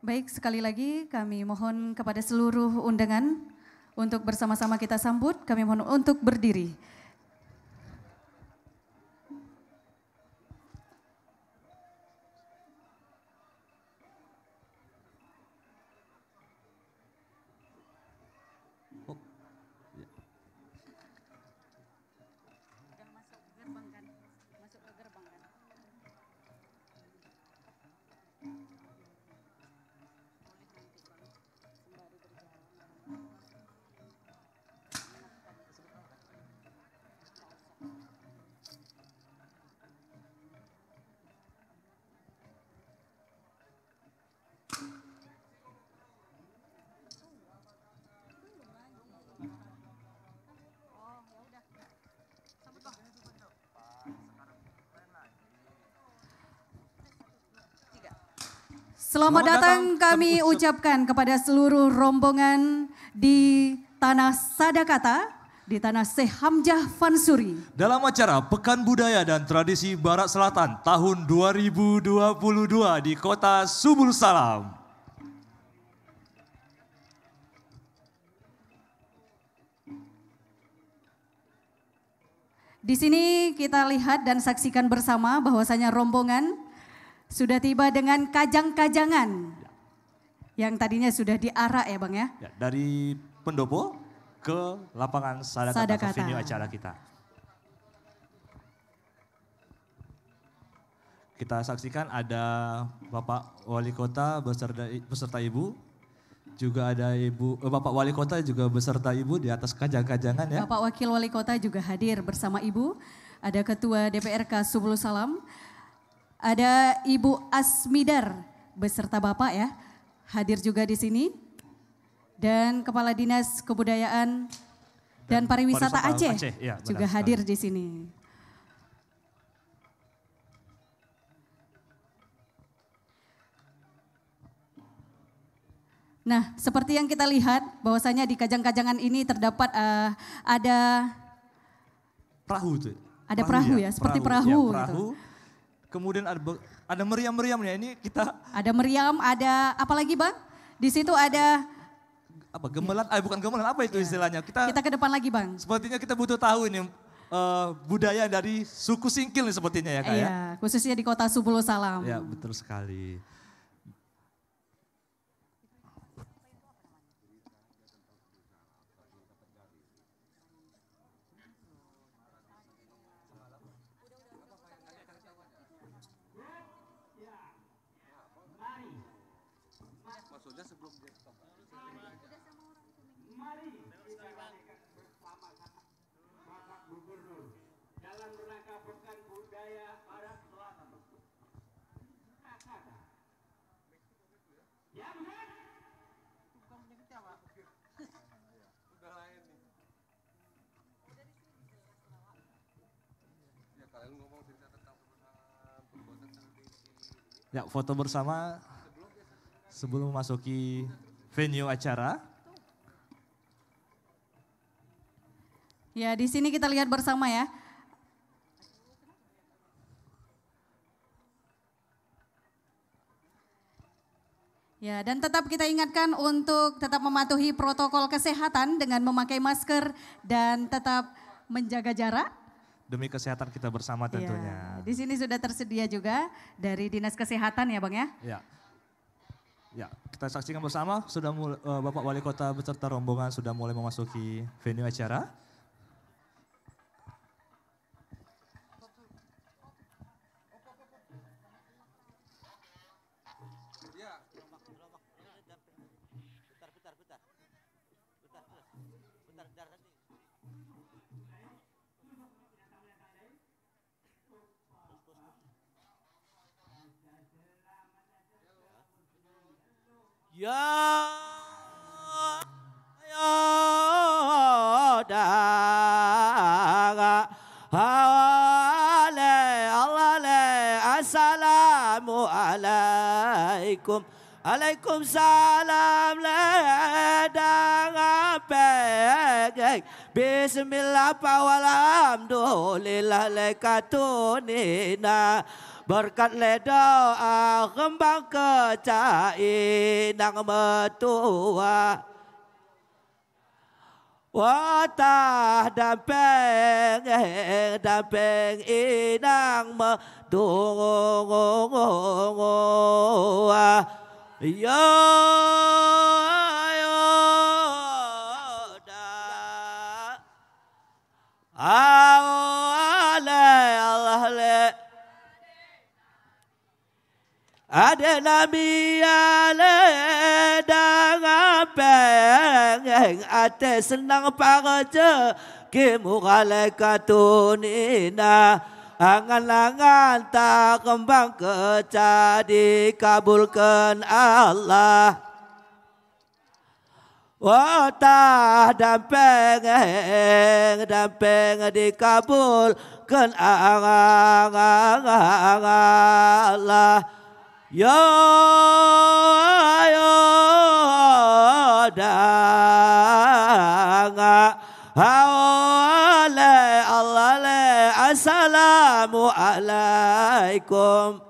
Baik, sekali lagi kami mohon kepada seluruh undangan untuk bersama-sama kita sambut, kami mohon untuk berdiri. Selamat datang kami ucapkan kepada seluruh rombongan di Tanah Sadakata, di Tanah Syekh Hamzah Fansuri. Dalam acara Pekan Budaya dan Tradisi Barat Selatan tahun 2022 di Kota Subul Salam. Di sini kita lihat dan saksikan bersama bahwasanya rombongan sudah tiba dengan kajang-kajangan yang tadinya sudah diarak ya Bang ya. Dari pendopo ke lapangan Sadakata, venue acara kita. Kita saksikan ada Bapak Wali Kota beserta Ibu. Juga ada Bapak Wali Kota juga beserta Ibu di atas kajang-kajangan ya. Bapak Wakil Wali Kota juga hadir bersama Ibu. Ada Ketua DPRK Subul Salam. Ada Ibu Asmidar beserta Bapak ya, hadir juga di sini. Dan Kepala Dinas Kebudayaan dan Pariwisata Aceh ya, juga hadir di sini. Nah, seperti yang kita lihat bahwasanya di kajang-kajangan ini terdapat ada perahu tuh. Ada perahu ya, seperti perahu ya, gitu. Kemudian ada meriam-meriamnya ini kita. Ada meriam, ada apa lagi Bang? Di situ ada apa gemelan? Bukan gemelan, apa itu istilahnya? Kita ke depan lagi Bang. Sepertinya kita butuh tahu ini budaya dari suku Singkil nih sepertinya ya Kak ya. Iya, khususnya di Kota Subul Salam. Ya betul sekali. Mari kita rayakan bersama-sama Bapak Gubernur dalam rangka Pekan Budaya Barat Selatan. Ya benar. Bukan menyebutnya Pak. Udah lain nih. Ya kalian ngomong cerita tentang perbuatan tradisi. Ya foto bersama sebelum memasuki venue acara. Ya, di sini kita lihat bersama ya. Ya, dan tetap kita ingatkan untuk tetap mematuhi protokol kesehatan dengan memakai masker dan tetap menjaga jarak. Demi kesehatan kita bersama tentunya. Ya, di sini sudah tersedia juga dari Dinas Kesehatan ya Bang ya. Ya. Ya, kita saksikan bersama sudah Bapak Wali Kota beserta rombongan sudah mulai memasuki venue acara. Ya daga assalamu alaikum alaikum salam ledang apeg bismillah walhamdulillah lekatunina berkat doa kembang kecai nang metua watah dampeng inang metua ya ada nabi ale dangapeng ate senang paraja kimu malaikatunina angan-angan tak kembang keca dikabulkan Allah watah dampeng dikabulkan Allah ya danga hawale Allah le assalamu alaikum.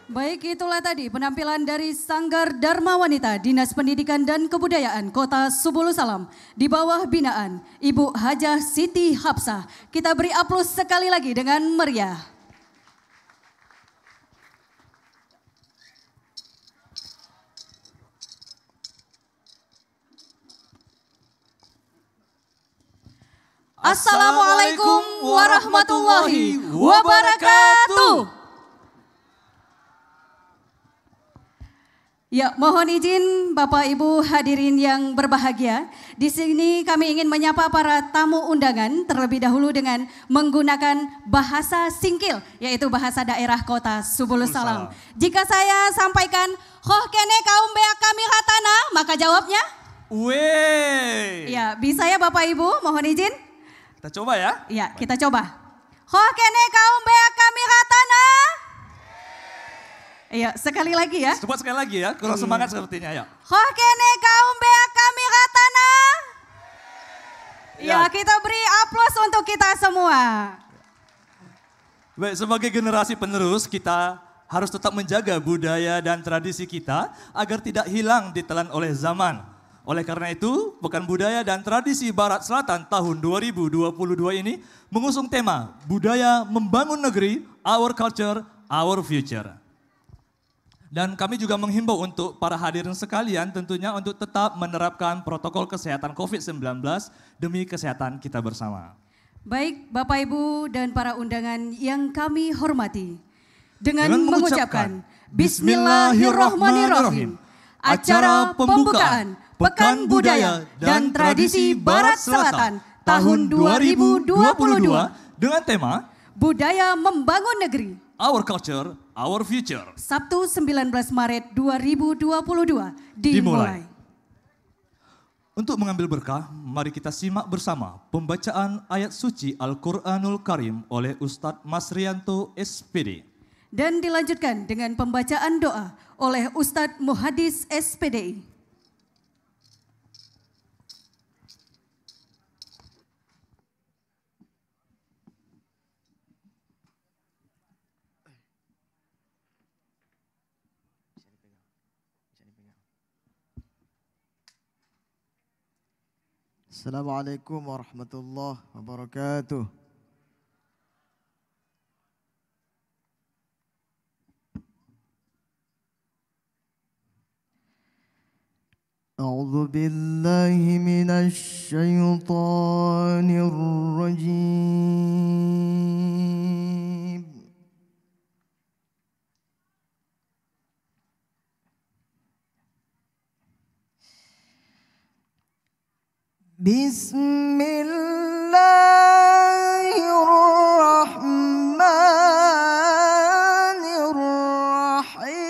Baik, itulah tadi penampilan dari Sanggar Dharma Wanita Dinas Pendidikan dan Kebudayaan Kota Subulu Salam di bawah binaan Ibu Hajah Siti Hapsah. Kita beri aplaus sekali lagi dengan meriah. Assalamualaikum warahmatullahi wabarakatuh. Ya, mohon izin Bapak Ibu hadirin yang berbahagia. Di sini kami ingin menyapa para tamu undangan terlebih dahulu dengan menggunakan bahasa Singkil, yaitu bahasa daerah Kota Subulu Salam. Jika saya sampaikan, "Khoh kene kaum beak kami hatana," maka jawabnya? Weh. Ya, bisa ya Bapak Ibu, mohon izin. Kita coba ya. Ya, kita coba. "Khoh kene kaum beak kami hatana." Iya, sekali lagi ya. Coba sekali lagi ya, kurang semangat sepertinya ya. Khoh kene kaum beak kami ratana. Ya, kita beri aplaus untuk kita semua. Baik, sebagai generasi penerus kita harus tetap menjaga budaya dan tradisi kita agar tidak hilang ditelan oleh zaman. Oleh karena itu, Pekan Budaya dan Tradisi Barat Selatan tahun 2022 ini mengusung tema Budaya Membangun Negeri, Our Culture, Our Future. Dan kami juga menghimbau untuk para hadirin sekalian tentunya untuk tetap menerapkan protokol kesehatan COVID-19 demi kesehatan kita bersama. Baik Bapak Ibu dan para undangan yang kami hormati. Dengan mengucapkan Bismillahirrahmanirrahim. Acara pembukaan Pekan Budaya dan Tradisi Barat Selatan tahun 2022 dengan tema Budaya Membangun Negeri. Our Culture, Our Future. Sabtu 19 Maret 2022 dimulai. Untuk mengambil berkah, mari kita simak bersama pembacaan ayat suci Al-Quranul Karim oleh Ustadz Masrianto SPD. Dan dilanjutkan dengan pembacaan doa oleh Ustadz Muhadis SPDI. Assalamualaikum warahmatullahi wabarakatuh. A'udzu billahi minasy syaithanir rajim. Bismillahirrahmanirrahim.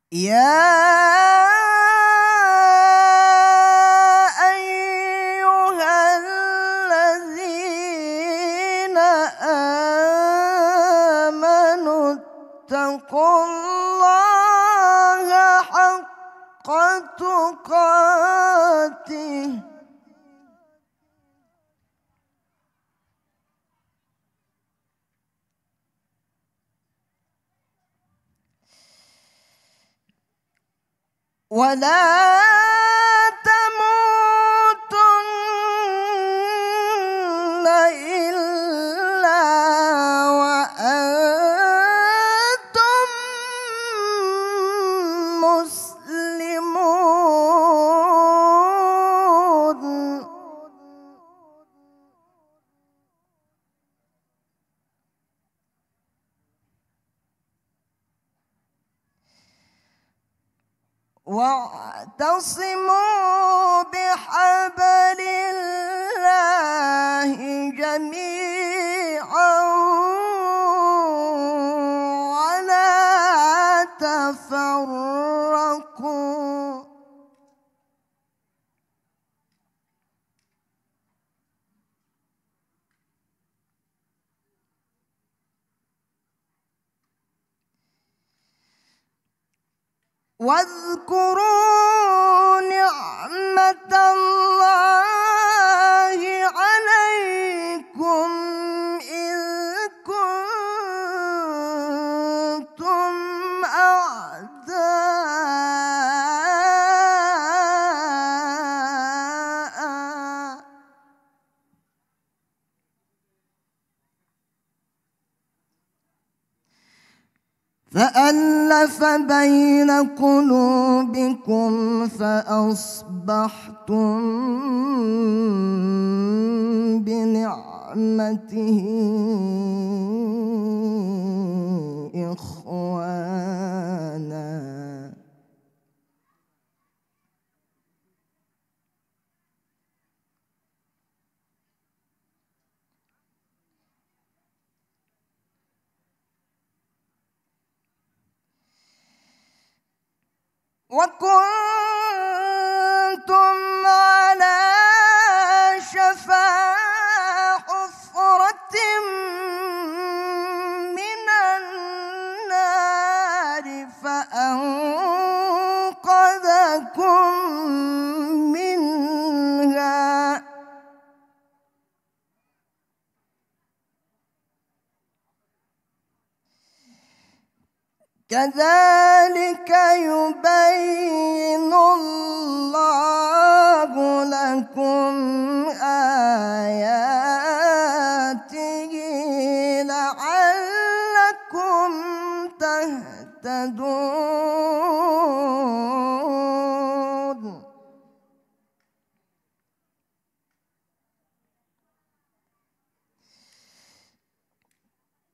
Ya ayyuhalladzina amanu taqullaha haqqa tuqatih. ولا تموتن إلا وأنتم مسلمون. واعتصموا بحبل الله جميعا ولا تفرقوا. واذكروا نعمة الله عليكم إذ كنتم أعداء فألف بين قلوبكم فأصبحتم بنعمته إخوانا وكنتم على شفا حفرة من النار فأنقذكم منها كذلك يبين الله لكم آياته لعلكم تهتدون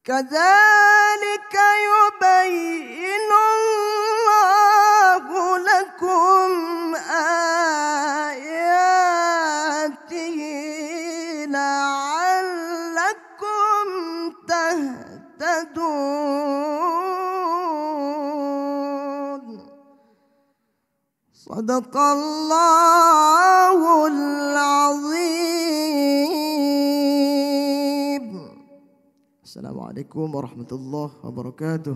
كذلك يبين الله لكم آياته لعلكم تهتدون صدق الله العظيم. Assalamualaikum warahmatullahi wabarakatuh.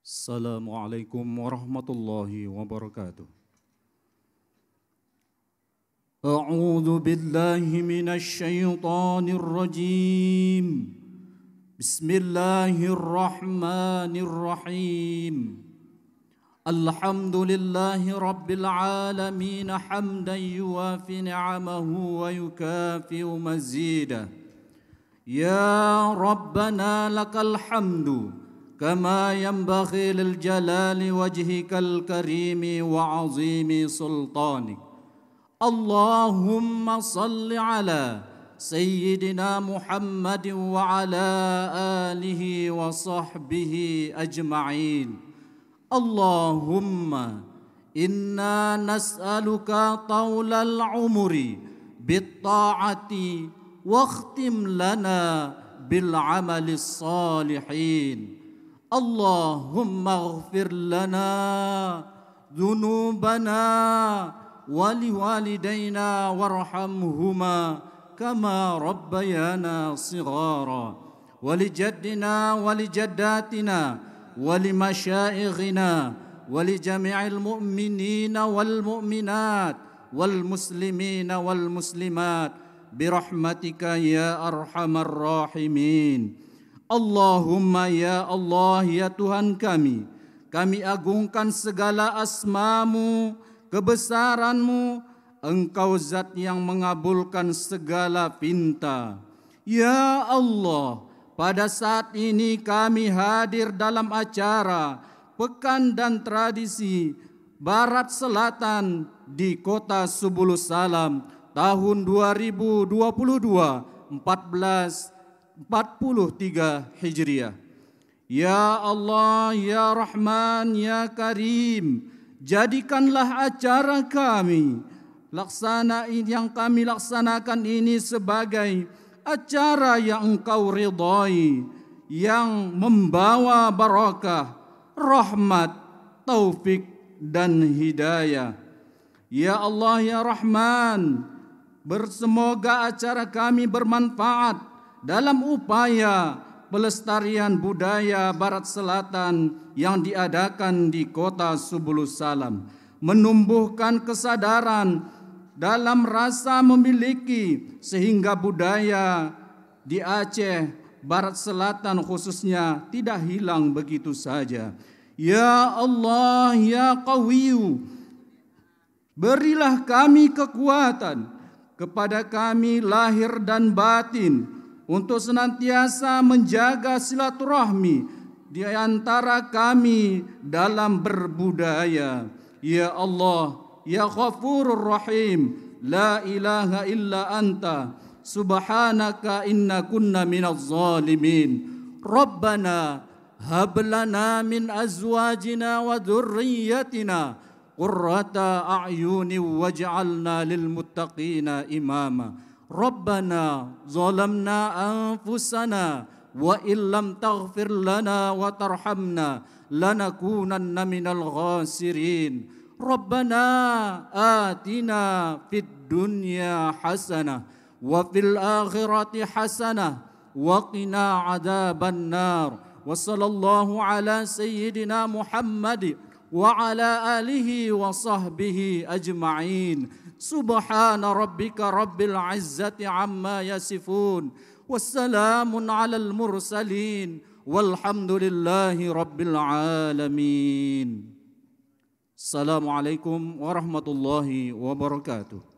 Assalamualaikum warahmatullahi wabarakatuh. A'udzu billahi minasy syaithanir rajim. Bismillahirrahmanirrahim. Alhamdulillahi rabbil alamin hamdan yuwafi ni'amahu wa yukafi'u mazidah. Ya Rabbana lakal hamdu kama yanbaghi lil jalali wajhikal karimi wa azimi sultanik. Allahumma salli ala Sayyidina Muhammad wa ala alihi wa sahbihi ajma'in. Allahumma inna nas'aluka tawlal umri bitta'ati wakhtim lana bil amali salihin. Allahumma ighfir lana dhunubana wa liwalidayna warhamhuma كما ربيانا صغارا ولجدنا ولجداتنا ولمشائخنا ولجميع المؤمنين والمؤمنات والمسلمين والمسلمات برحمتك يا أرحم الراحمين. Allahumma ya Allah ya Tuhan kami agungkan segala asma-Mu, kebesaran-Mu. Engkau zat yang mengabulkan segala pinta. Ya Allah, pada saat ini kami hadir dalam acara Pekan dan Tradisi Barat Selatan di Kota Subulus Salam tahun 2022 1443 Hijriah. Ya Allah, ya Rahman, ya Karim, jadikanlah acara kami yang kami laksanakan ini sebagai acara yang Engkau ridhai, yang membawa barakah, rahmat, taufik dan hidayah. Ya Allah ya Rahman, bersemoga acara kami bermanfaat dalam upaya pelestarian budaya Barat Selatan yang diadakan di kota Subulus Salam, menumbuhkan kesadaran dalam rasa memiliki sehingga budaya di Aceh Barat Selatan khususnya tidak hilang begitu saja. Ya Allah ya Qawiyu, berilah kami kekuatan kepada kami lahir dan batin untuk senantiasa menjaga silaturahmi di antara kami dalam berbudaya. Ya Allah, ya Ghafurur Rahim, la ilaha illa anta, subhanaka inna kunna minaz zalimin. Rabbana hab lana min azwajina wa dhurriyyatina qurrata a'yuni waj'alna lil muttaqina imama. Rabbana zalamna anfusana wa illam taghfir lana wa tarhamna lanakunanna minal khasirin. Rabbana atina fid dunya hasanah wa fil akhirati hasanah wa qina adzaban nar. Wa sallallahu ala sayyidina Muhammad wa ala alihi wa sahbihi ajma'in. Subhana rabbika rabbil izzati amma yasifun. Wassalamun alal mursalin. Walhamdulillahi rabbil alamin. Assalamualaikum warahmatullahi wabarakatuh.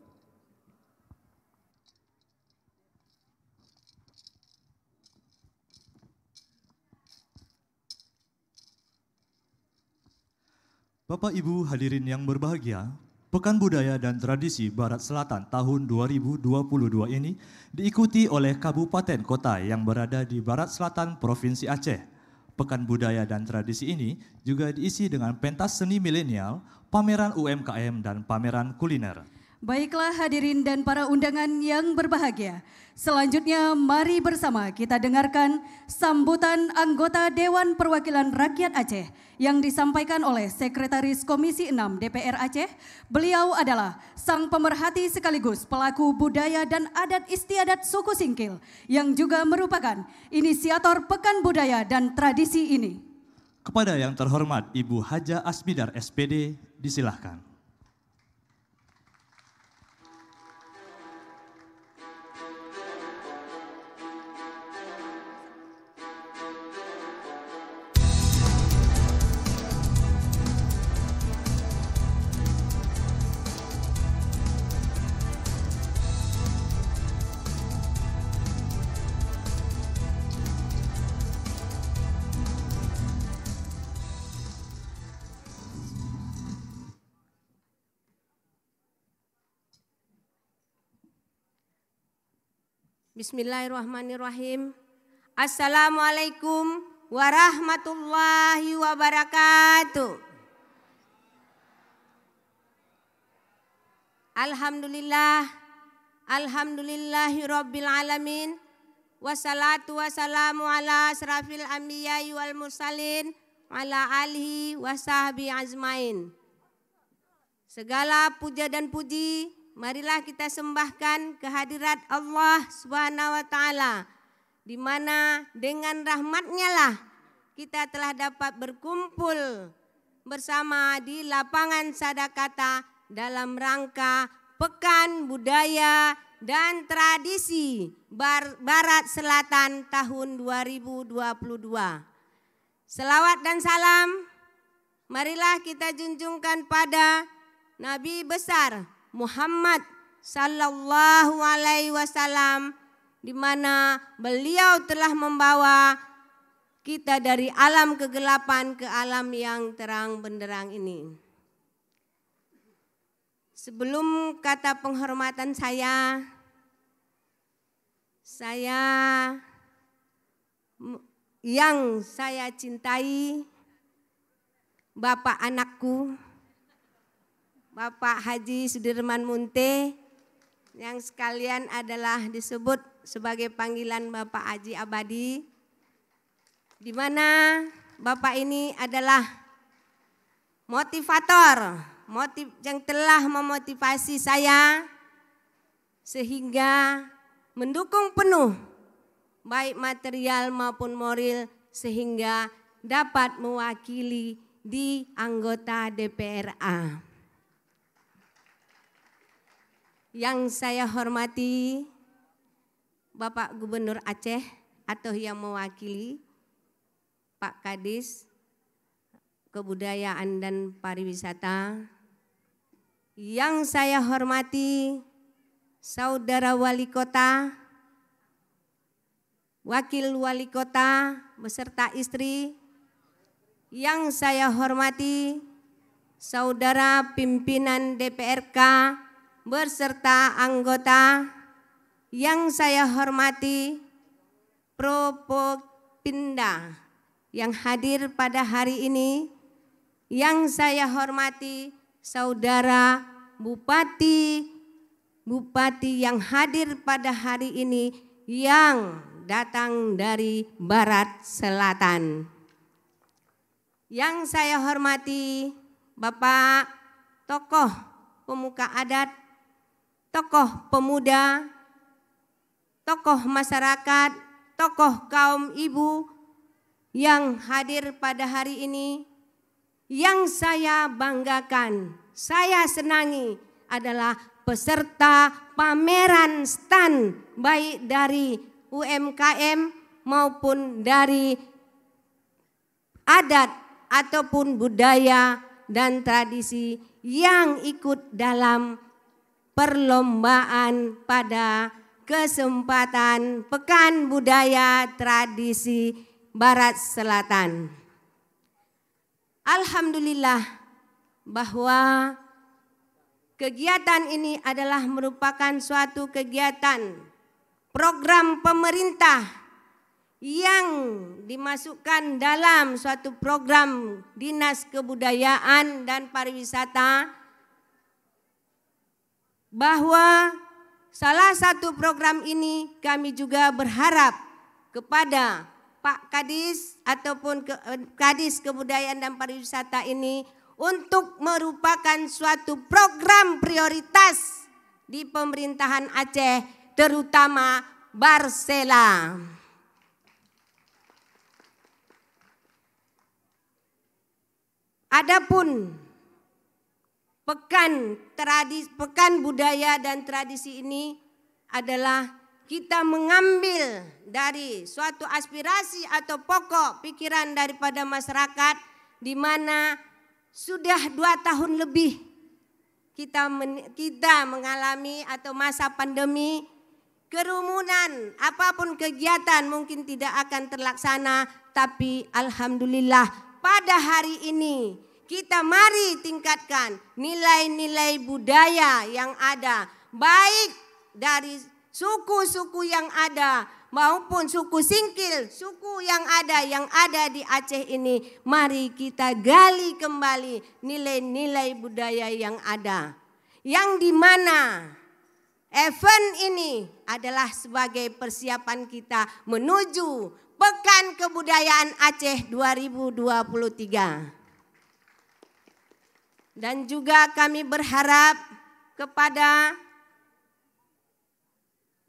Bapak Ibu hadirin yang berbahagia, Pekan Budaya dan Tradisi Barat Selatan tahun 2022 ini diikuti oleh kabupaten kota yang berada di Barat Selatan Provinsi Aceh. Pekan Budaya dan Tradisi ini juga diisi dengan pentas seni milenial, pameran UMKM dan pameran kuliner. Baiklah hadirin dan para undangan yang berbahagia. Selanjutnya mari bersama kita dengarkan sambutan anggota Dewan Perwakilan Rakyat Aceh yang disampaikan oleh Sekretaris Komisi 6 DPR Aceh. Beliau adalah sang pemerhati sekaligus pelaku budaya dan adat istiadat suku Singkil yang juga merupakan inisiator Pekan Budaya dan Tradisi ini. Kepada yang terhormat Ibu Haja Asmidar SPD, disilahkan. Bismillahirrahmanirrahim. Assalamualaikum warahmatullahi wabarakatuh. Alhamdulillah, alhamdulillahi rabbil alamin. Wassalatu wassalamu ala asrafil anbiya'i wal mursalin ala alihi wa sahbihi ajmain. Segala puja dan puji marilah kita sembahkan kehadirat Allah Subhanahu wa taala, di mana dengan rahmatnya lah kita telah dapat berkumpul bersama di lapangan Sadakata dalam rangka Pekan Budaya dan Tradisi Barat Selatan tahun 2022. Selawat dan salam marilah kita junjungkan pada Nabi besar Muhammad sallallahu alaihi wasallam, di mana beliau telah membawa kita dari alam kegelapan ke alam yang terang benderang ini. Sebelum kata penghormatan saya yang saya cintai, Bapak anakku, Bapak Haji Sudirman Munte, yang sekalian adalah disebut sebagai panggilan Bapak Haji Abadi, di mana Bapak ini adalah motivator yang telah memotivasi saya sehingga mendukung penuh baik material maupun moral sehingga dapat mewakili di anggota DPRA. Yang saya hormati Bapak Gubernur Aceh atau yang mewakili Pak Kadis Kebudayaan dan Pariwisata. Yang saya hormati Saudara Wali Kota, Wakil Wali Kota beserta istri. Yang saya hormati Saudara Pimpinan DPRK beserta anggota. Yang saya hormati Propopinda yang hadir pada hari ini. Yang saya hormati Saudara Bupati yang hadir pada hari ini yang datang dari Barat Selatan. Yang saya hormati Bapak tokoh pemuka adat, tokoh pemuda, tokoh masyarakat, tokoh kaum ibu yang hadir pada hari ini. Yang saya banggakan, saya senangi adalah peserta pameran stand baik dari UMKM maupun dari adat ataupun budaya dan tradisi yang ikut dalam perlombaan pada kesempatan Pekan Budaya Tradisi Barat Selatan. Alhamdulillah bahwa kegiatan ini adalah merupakan suatu kegiatan program pemerintah yang dimasukkan dalam suatu program Dinas Kebudayaan dan Pariwisata, bahwa salah satu program ini kami juga berharap kepada Pak Kadis ataupun Kadis Kebudayaan dan Pariwisata ini untuk merupakan suatu program prioritas di pemerintahan Aceh, terutama Barsela. Adapun Pekan Budaya dan Tradisi ini adalah kita mengambil dari suatu aspirasi atau pokok pikiran daripada masyarakat, di mana sudah 2 tahun lebih kita mengalami atau masa pandemi, kerumunan, apapun kegiatan mungkin tidak akan terlaksana, tapi alhamdulillah pada hari ini kita mari tingkatkan nilai-nilai budaya yang ada, baik dari suku-suku yang ada maupun suku Singkil, suku yang ada di Aceh ini. Mari kita gali kembali nilai-nilai budaya yang ada, yang dimana event ini adalah sebagai persiapan kita menuju Pekan Kebudayaan Aceh 2023. Dan juga kami berharap kepada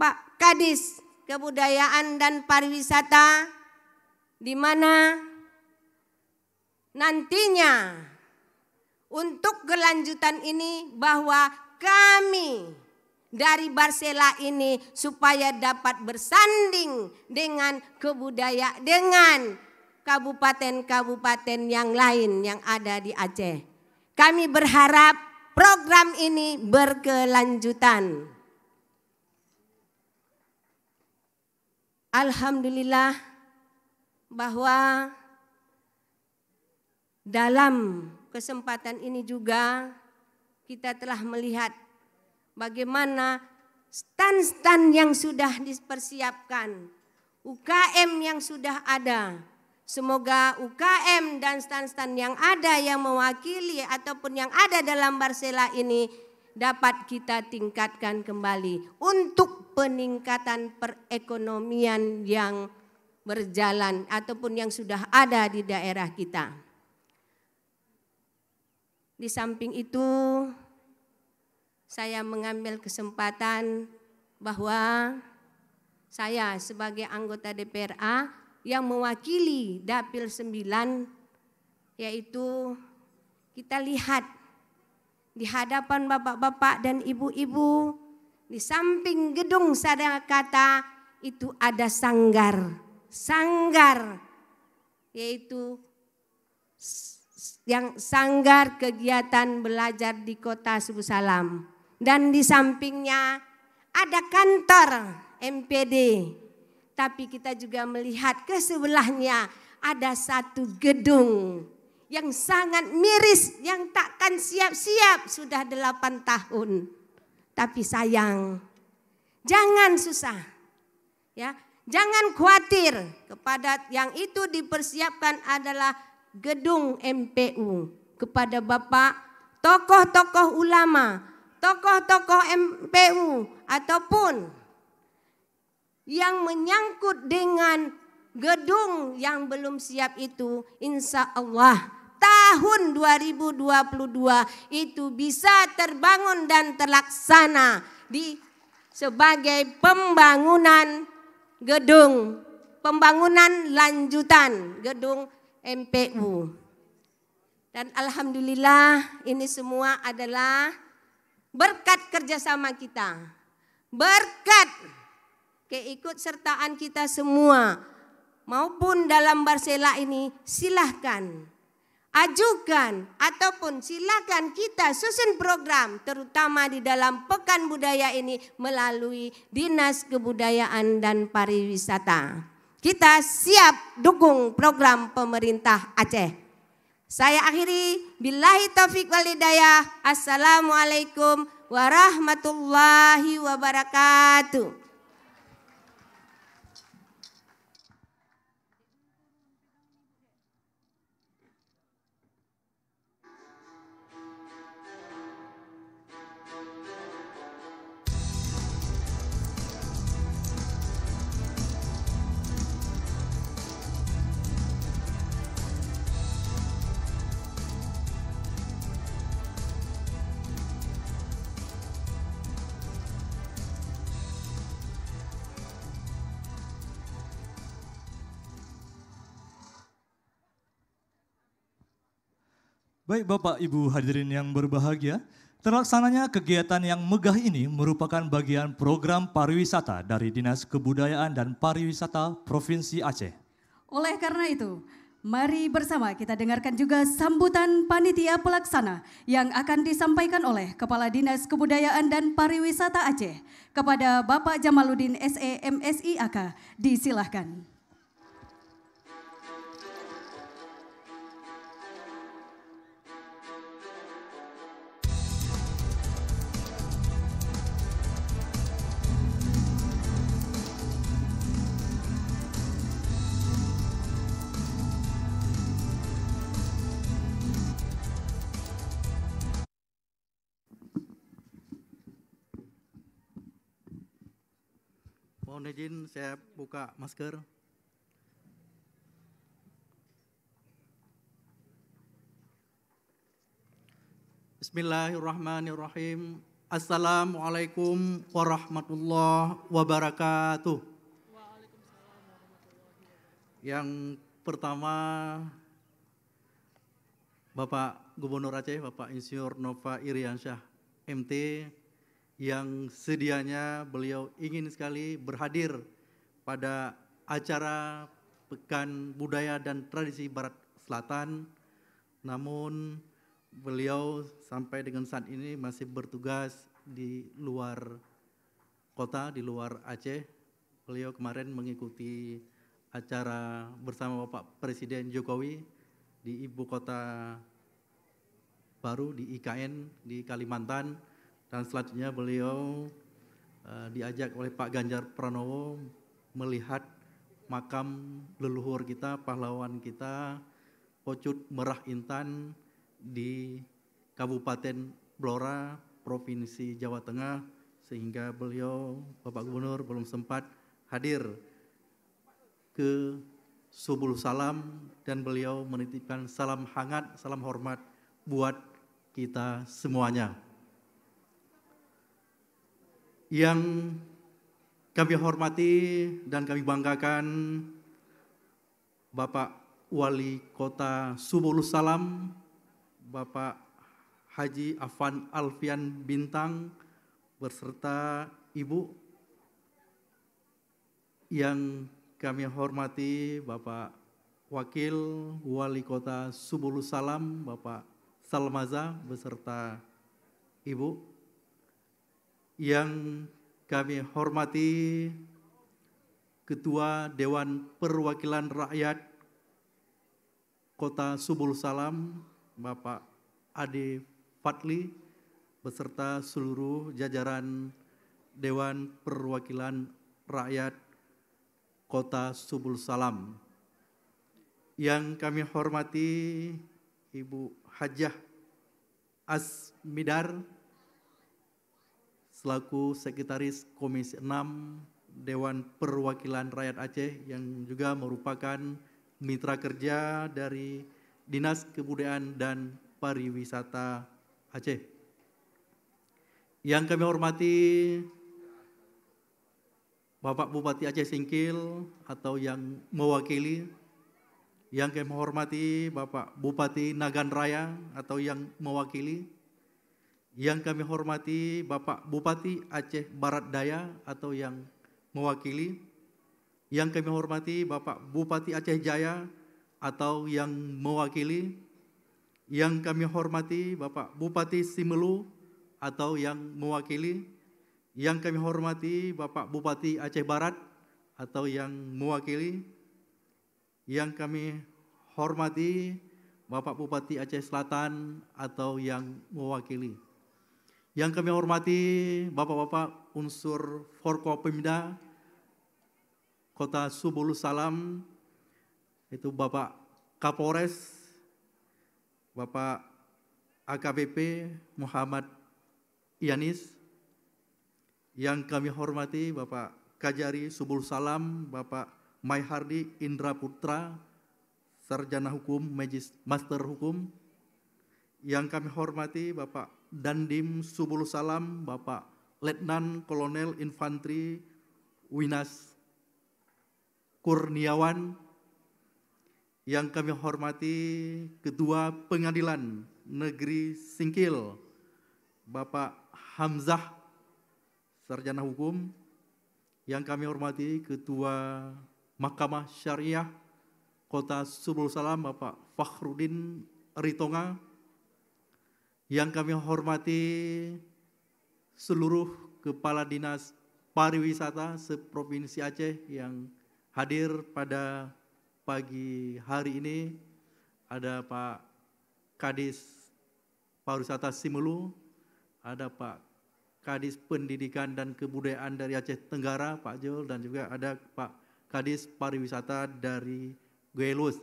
Pak Kadis Kebudayaan dan Pariwisata, di mana nantinya untuk kelanjutan ini bahwa kami dari Barsela ini supaya dapat bersanding dengan dengan kabupaten-kabupaten yang lain yang ada di Aceh. Kami berharap program ini berkelanjutan. Alhamdulillah bahwa dalam kesempatan ini juga kita telah melihat bagaimana stand-stand yang sudah dipersiapkan, UKM yang sudah ada. Semoga UKM dan stand-stand yang ada yang mewakili ataupun yang ada dalam Barsela ini dapat kita tingkatkan kembali untuk peningkatan perekonomian yang berjalan ataupun yang sudah ada di daerah kita. Di samping itu, saya mengambil kesempatan bahwa saya sebagai anggota DPRA yang mewakili Dapil 9, yaitu kita lihat di hadapan bapak-bapak dan ibu-ibu, di samping gedung Sadakata itu ada sanggar, yaitu yang sanggar kegiatan belajar di Kota Subuh Salam. Dan di sampingnya ada kantor MPD. Tapi kita juga melihat ke sebelahnya ada satu gedung yang sangat miris, yang takkan siap-siap sudah 8 tahun. Tapi sayang, jangan susah, ya, jangan khawatir. Kepada yang itu dipersiapkan adalah gedung MPU. Kepada Bapak tokoh-tokoh ulama, tokoh-tokoh MPU ataupun yang menyangkut dengan gedung yang belum siap itu, insya Allah tahun 2022 itu bisa terbangun dan terlaksana sebagai pembangunan gedung, pembangunan lanjutan gedung MPU. Dan alhamdulillah ini semua adalah berkat kerjasama kita, berkat keikutsertaan kita semua, maupun dalam Barsela ini silahkan ajukan ataupun silakan kita susun program, terutama di dalam Pekan Budaya ini melalui Dinas Kebudayaan dan Pariwisata. Kita siap dukung program pemerintah Aceh. Saya akhiri, billahi taufik wal hidayah. Assalamualaikum warahmatullahi wabarakatuh. Baik Bapak Ibu hadirin yang berbahagia, terlaksananya kegiatan yang megah ini merupakan bagian program pariwisata dari Dinas Kebudayaan dan Pariwisata Provinsi Aceh. Oleh karena itu, mari bersama kita dengarkan juga sambutan panitia pelaksana yang akan disampaikan oleh Kepala Dinas Kebudayaan dan Pariwisata Aceh kepada Bapak Jamaluddin SE MSI AK. Disilahkan. Mohon izin saya buka masker. Bismillahirrahmanirrahim. Assalamualaikum warahmatullahi wabarakatuh. Yang pertama, Bapak Gubernur Aceh, Bapak Insinyur Nova Iriansyah MT, yang sedianya beliau ingin sekali berhadir pada acara Pekan Budaya dan Tradisi Barat Selatan, namun beliau sampai dengan saat ini masih bertugas di luar kota, di luar Aceh. Beliau kemarin mengikuti acara bersama Bapak Presiden Jokowi di ibu kota baru, di IKN, di Kalimantan. Dan selanjutnya beliau diajak oleh Pak Ganjar Pranowo melihat makam leluhur kita, pahlawan kita, Pocut Merah Intan di Kabupaten Blora, Provinsi Jawa Tengah, sehingga beliau, Bapak Gubernur, belum sempat hadir ke Subuh Salam, dan beliau menitipkan salam hangat, salam hormat buat kita semuanya. Yang kami hormati dan kami banggakan Bapak Wali Kota Subulus Salam, Bapak Haji Afan Alfian Bintang beserta Ibu. Yang kami hormati Bapak Wakil Wali Kota Subulus Salam, Bapak Salmaza beserta Ibu. Yang kami hormati Ketua Dewan Perwakilan Rakyat Kota Subulus Salam, Bapak Ade Fadli beserta seluruh jajaran Dewan Perwakilan Rakyat Kota Subulus Salam. Yang kami hormati Ibu Hajah Asmidar selaku Sekretaris Komisi 6 Dewan Perwakilan Rakyat Aceh yang juga merupakan mitra kerja dari Dinas Kebudayaan dan Pariwisata Aceh. Yang kami hormati Bapak Bupati Aceh Singkil atau yang mewakili. Yang kami hormati Bapak Bupati Nagan Raya atau yang mewakili. Yang kami hormati Bapak Bupati Aceh Barat Daya atau yang mewakili. Yang kami hormati Bapak Bupati Aceh Jaya atau yang mewakili. Yang kami hormati Bapak Bupati Simelu atau yang mewakili. Yang kami hormati Bapak Bupati Aceh Barat atau yang mewakili. Yang kami hormati Bapak Bupati Aceh Selatan atau yang mewakili. Yang kami hormati Bapak-Bapak unsur Forkopimda Kota Subulus Salam, itu Bapak Kapolres, Bapak AKBP Muhammad Yanis. Yang kami hormati Bapak Kajari Subulus Salam, Bapak Maihardi Indra Putra, Sarjana Hukum, Master Hukum. Yang kami hormati Bapak Dandim Subulus Salam, Bapak Letnan Kolonel Infanteri Winas Kurniawan. Yang kami hormati Ketua Pengadilan Negeri Singkil, Bapak Hamzah, Sarjana Hukum. Yang kami hormati Ketua Mahkamah Syariah Kota Subulus Salam, Bapak Fakhrudin Ritonga. Yang kami hormati seluruh Kepala Dinas Pariwisata seprovinsi Aceh yang hadir pada pagi hari ini. Ada Pak Kadis Pariwisata Simelu, ada Pak Kadis Pendidikan dan Kebudayaan dari Aceh Tenggara, Pak Jul, dan juga ada Pak Kadis Pariwisata dari Guelus.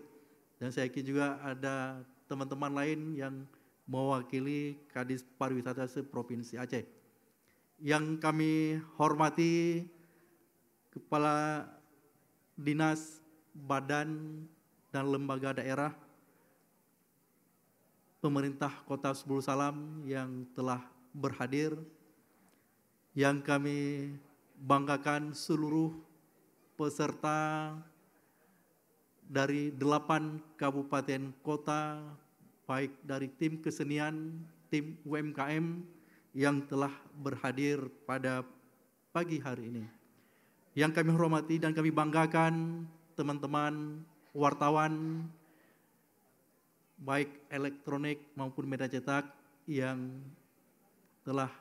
Dan saya kira juga ada teman-teman lain yang mewakili Kadis Pariwisata seprovinsi Aceh. Yang kami hormati Kepala Dinas, Badan, dan Lembaga Daerah Pemerintah Kota Subulus Salam yang telah berhadir. Yang kami banggakan seluruh peserta dari 8 kabupaten kota, baik dari tim kesenian, tim UMKM yang telah berhadir pada pagi hari ini. Yang kami hormati dan kami banggakan teman-teman wartawan, baik elektronik maupun media cetak yang telah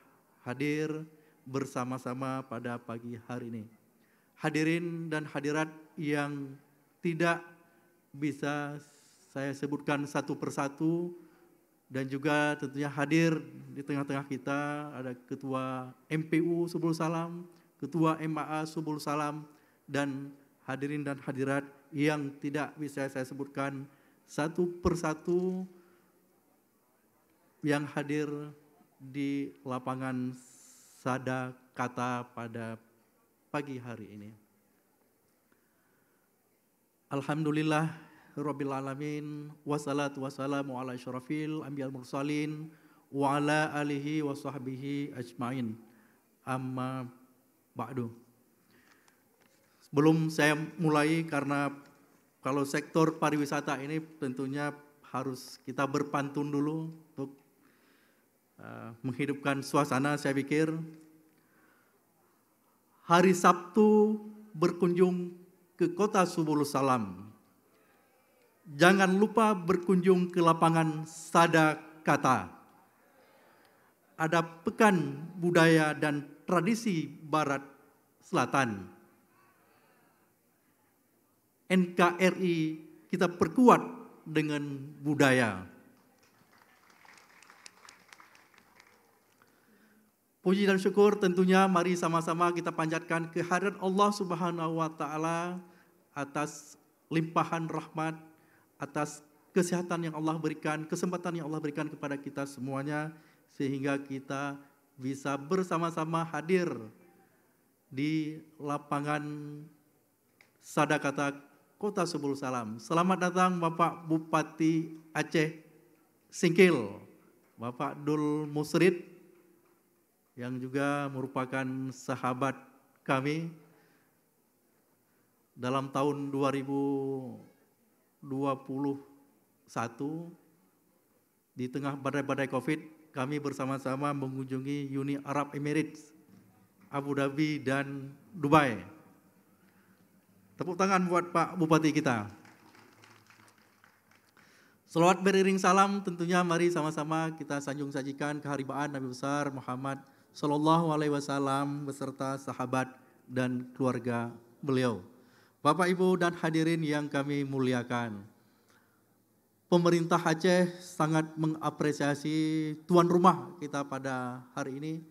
hadir bersama-sama pada pagi hari ini. Hadirin dan hadirat yang tidak bisa saya sebutkan satu persatu, dan juga tentunya hadir di tengah-tengah kita ada Ketua MPU Subulus Salam, Ketua MAA Subulus Salam, dan hadirin dan hadirat yang tidak bisa saya sebutkan satu persatu yang hadir di lapangan Sada Kata pada pagi hari ini. Alhamdulillah Rabbil Alamin, wassalatu wassalamu ala asyrafil anbiya'il mursalin, wa ala alihi wa sahbihi ajmain. Amma ba'du. Sebelum saya mulai, karena kalau sektor pariwisata ini tentunya harus kita berpantun dulu untuk menghidupkan suasana. Saya pikir hari Sabtu berkunjung ke kota Subulus Salam. Jangan lupa berkunjung ke lapangan Sadakata. Ada pekan budaya dan tradisi Barat Selatan. NKRI kita perkuat dengan budaya. Puji dan syukur tentunya mari sama-sama kita panjatkan kehadirat Allah Subhanahu wa taala atas limpahan rahmat, atas kesehatan yang Allah berikan, kesempatan yang Allah berikan kepada kita semuanya, sehingga kita bisa bersama-sama hadir di lapangan Sadakata Kota Subulus Salam. Selamat datang Bapak Bupati Aceh Singkil, Bapak Dul Musrid, yang juga merupakan sahabat kami dalam tahun 2021 di tengah badai-badai Covid, kami bersama-sama mengunjungi Uni Arab Emirates, Abu Dhabi dan Dubai. Tepuk tangan buat Pak Bupati kita. Selawat beriring salam tentunya mari sama-sama kita sanjung sajikan keharibaan Nabi besar Muhammad Sallallahu Alaihi Wasallam beserta sahabat dan keluarga beliau. Bapak Ibu dan hadirin yang kami muliakan, pemerintah Aceh sangat mengapresiasi tuan rumah kita pada hari ini,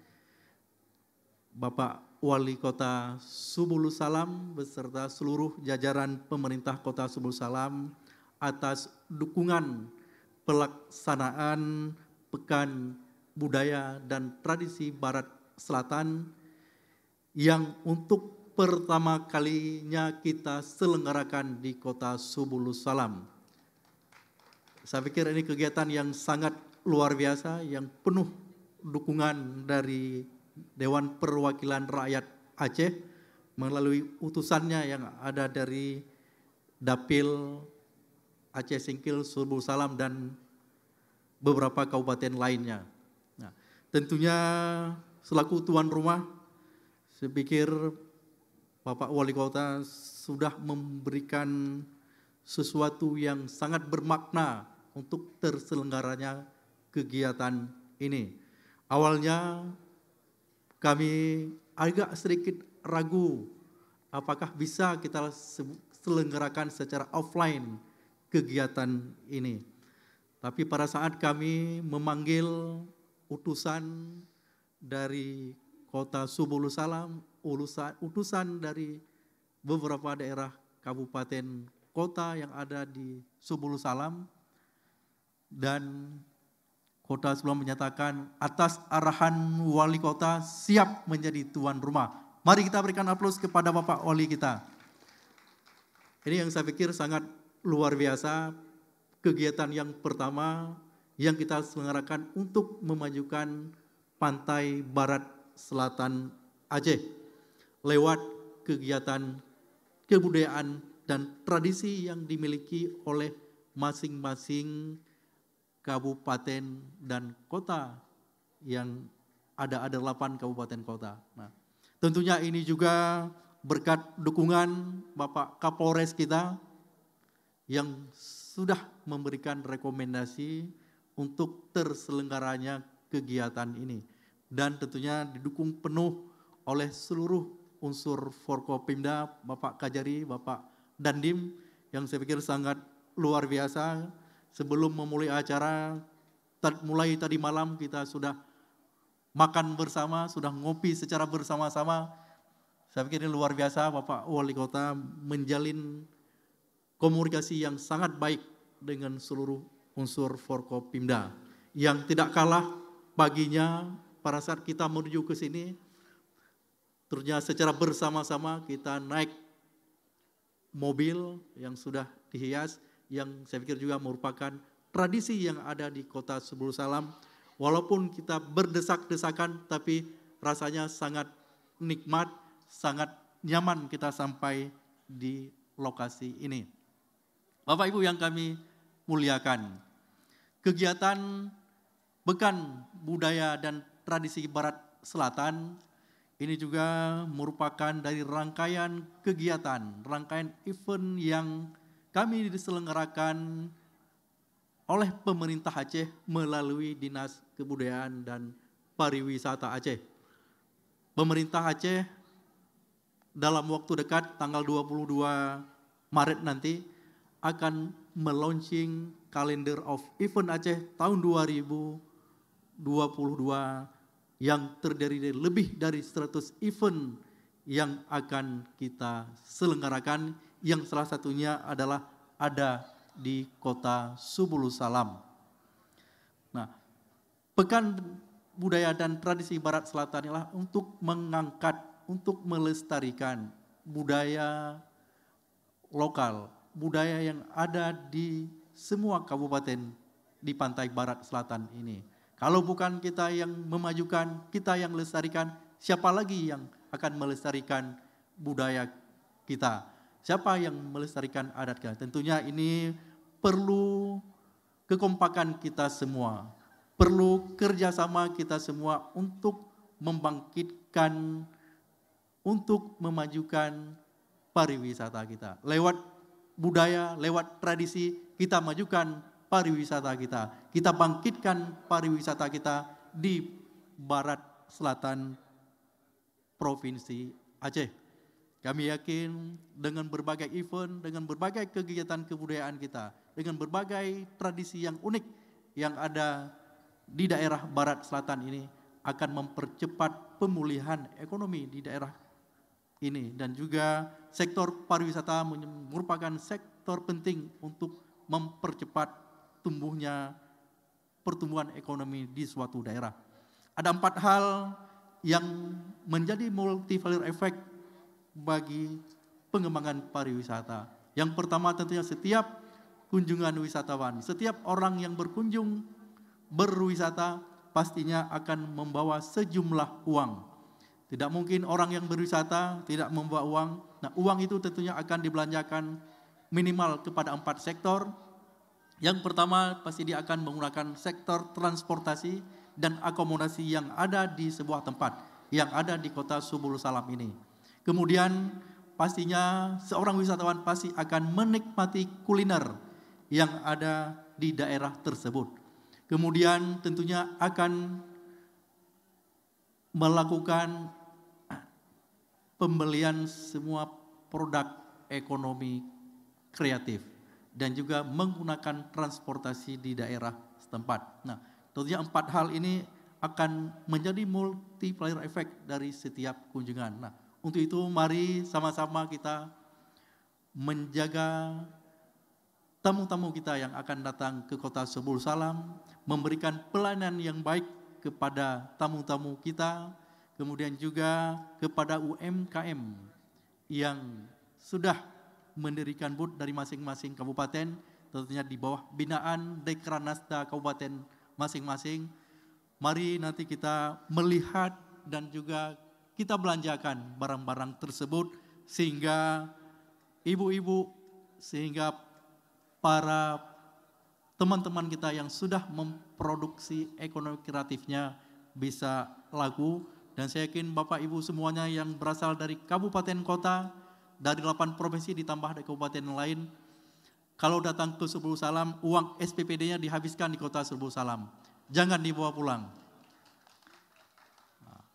Bapak Wali Kota Subulus Salam beserta seluruh jajaran pemerintah Kota Subulus Salam atas dukungan pelaksanaan Pekan Budaya dan Tradisi Barat Selatan yang untuk pertama kalinya kita selenggarakan di Kota Subulus Salam. Saya pikir ini kegiatan yang sangat luar biasa, yang penuh dukungan dari Dewan Perwakilan Rakyat Aceh melalui utusannya yang ada dari Dapil Aceh Singkil, Subulus Salam dan beberapa kabupaten lainnya. Nah, tentunya selaku tuan rumah, saya pikir Bapak Wali Kota sudah memberikan sesuatu yang sangat bermakna untuk terselenggaranya kegiatan ini. Awalnya kami agak sedikit ragu apakah bisa kita selenggarakan secara offline kegiatan ini. Tapi pada saat kami memanggil utusan dari Kota Subulus Salam, utusan dari beberapa daerah kabupaten kota yang ada di Subulus Salam, dan Kota sebelum menyatakan atas arahan wali kota siap menjadi tuan rumah. Mari kita berikan aplaus kepada Bapak Wali kita. Ini yang saya pikir sangat luar biasa, kegiatan yang pertama yang kita selenggarakan untuk memajukan pantai barat selatan Aceh lewat kegiatan kebudayaan dan tradisi yang dimiliki oleh masing-masing kabupaten dan kota yang ada 8 kabupaten kota. Nah, tentunya ini juga berkat dukungan Bapak Kapolres kita yang sudah memberikan rekomendasi untuk terselenggaranya kegiatan ini, dan tentunya didukung penuh oleh seluruh unsur Forkopimda, Bapak Kajari, Bapak Dandim, yang saya pikir sangat luar biasa. Sebelum memulai acara, mulai tadi malam kita sudah makan bersama, sudah ngopi secara bersama-sama. Saya pikir ini luar biasa, Bapak Wali Kota menjalin komunikasi yang sangat baik dengan seluruh unsur Forkopimda. Yang tidak kalah paginya pada saat kita menuju ke sini, ternyata secara bersama-sama kita naik mobil yang sudah dihias, yang saya pikir juga merupakan tradisi yang ada di Kota Subulus Salam, Walaupun kita berdesak-desakan, tapi rasanya sangat nikmat, sangat nyaman kita sampai di lokasi ini. Bapak Ibu yang kami muliakan, kegiatan Pekan Budaya dan Tradisi Barat Selatan ini juga merupakan dari rangkaian kegiatan, rangkaian event yang kami diselenggarakan oleh pemerintah Aceh melalui Dinas Kebudayaan dan Pariwisata Aceh. Pemerintah Aceh dalam waktu dekat tanggal 22 Maret nanti akan melaunching Calendar of Event Aceh tahun 2022 yang terdiri dari lebih dari 100 event yang akan kita selenggarakan, yang salah satunya adalah ada di kota Subulu Salam. Nah, Pekan Budaya dan Tradisi Barat Selatan adalah untuk mengangkat, untuk melestarikan budaya lokal, budaya yang ada di semua kabupaten di pantai barat selatan ini. Kalau bukan kita yang memajukan, kita yang melestarikan, siapa lagi yang akan melestarikan budaya kita? Siapa yang melestarikan adat kita? Tentunya ini perlu kekompakan kita semua, perlu kerjasama kita semua untuk membangkitkan, untuk memajukan pariwisata kita. Lewat budaya, lewat tradisi, kita majukan pariwisata kita. Kita bangkitkan pariwisata kita di barat selatan Provinsi Aceh. Kami yakin dengan berbagai event, dengan berbagai kegiatan kebudayaan kita, dengan berbagai tradisi yang unik yang ada di daerah barat selatan ini akan mempercepat pemulihan ekonomi di daerah ini. Dan juga sektor pariwisata merupakan sektor penting untuk mempercepat tumbuhnya pertumbuhan ekonomi di suatu daerah. Ada 4 hal yang menjadi multiplier effect bagi pengembangan pariwisata. Yang pertama tentunya setiap kunjungan wisatawan, setiap orang yang berkunjung berwisata pastinya akan membawa sejumlah uang. Tidak mungkin orang yang berwisata tidak membawa uang. Nah, uang itu tentunya akan dibelanjakan minimal kepada 4 sektor. Yang pertama pasti dia akan menggunakan sektor transportasi dan akomodasi yang ada di sebuah tempat, yang ada di kota Subulu Salam ini. Kemudian pastinya seorang wisatawan pasti akan menikmati kuliner yang ada di daerah tersebut. Kemudian tentunya akan melakukan pembelian semua produk ekonomi kreatif dan juga menggunakan transportasi di daerah setempat. Nah, tentunya 4 hal ini akan menjadi multiplier effect dari setiap kunjungan. Nah, untuk itu mari sama-sama kita menjaga tamu-tamu kita yang akan datang ke kota Subulu Salam, memberikan pelayanan yang baik kepada tamu-tamu kita, kemudian juga kepada UMKM yang sudah mendirikan booth dari masing-masing kabupaten, tentunya di bawah binaan Dekranasda kabupaten masing-masing. Mari nanti kita melihat dan juga kita belanjakan barang-barang tersebut sehingga ibu-ibu, sehingga para teman-teman kita yang sudah memproduksi ekonomi kreatifnya bisa laku. Dan saya yakin Bapak Ibu semuanya yang berasal dari kabupaten kota, dari 8 provinsi ditambah dari kabupaten lain, kalau datang ke Subulu Salam, uang SPPD-nya dihabiskan di kota Subulu Salam. Jangan dibawa pulang.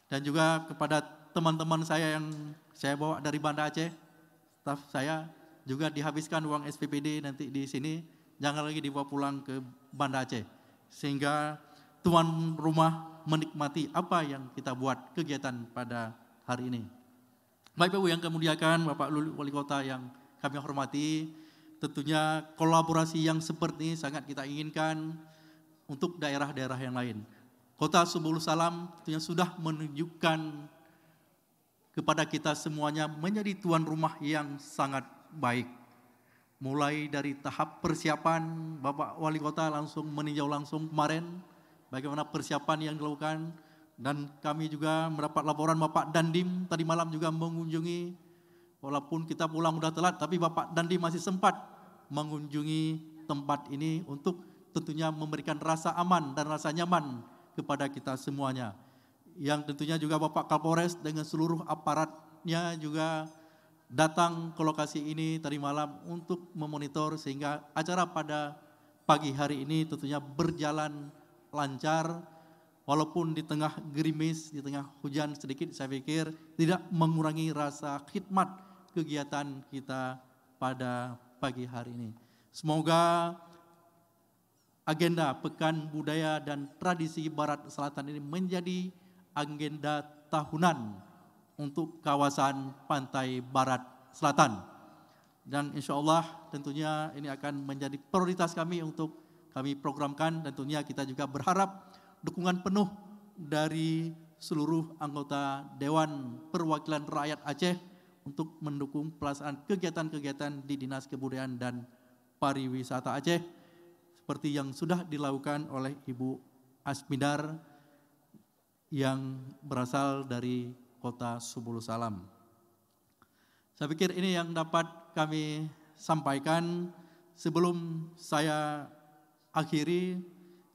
Dan juga kepada teman-teman saya yang saya bawa dari Banda Aceh, staf saya juga dihabiskan uang SPPD nanti di sini, jangan lagi dibawa pulang ke Banda Aceh. Sehingga tuan rumah menikmati apa yang kita buat kegiatan pada hari ini. Bapak Ibu yang kemuliakan, Bapak Wali Kota yang kami hormati, tentunya kolaborasi yang seperti ini sangat kita inginkan untuk daerah-daerah yang lain. Kota Subulu Salam tentunya sudah menunjukkan kepada kita semuanya menjadi tuan rumah yang sangat baik. Mulai dari tahap persiapan, Bapak Wali Kota langsung meninjau langsung kemarin bagaimana persiapan yang dilakukan, dan kami juga mendapat laporan Bapak Dandim tadi malam juga mengunjungi, walaupun kita pulang udah telat, tapi Bapak Dandim masih sempat mengunjungi tempat ini untuk tentunya memberikan rasa aman dan rasa nyaman kepada kita semuanya. Yang tentunya juga Bapak Kapolres dengan seluruh aparatnya juga datang ke lokasi ini tadi malam untuk memonitor sehingga acara pada pagi hari ini tentunya berjalan lancar, walaupun di tengah gerimis, di tengah hujan sedikit, saya pikir tidak mengurangi rasa khidmat kegiatan kita pada pagi hari ini. Semoga agenda Pekan Budaya dan Tradisi Barat Selatan ini menjadi agenda tahunan untuk kawasan pantai barat selatan. Dan insya Allah tentunya ini akan menjadi prioritas kami untuk kami programkan, dan tentunya kita juga berharap dukungan penuh dari seluruh anggota Dewan Perwakilan Rakyat Aceh untuk mendukung pelaksanaan kegiatan-kegiatan di Dinas Kebudayaan dan Pariwisata Aceh seperti yang sudah dilakukan oleh Ibu Asmidar yang berasal dari Kota Subul Salam. Saya pikir ini yang dapat kami sampaikan. Sebelum saya akhiri,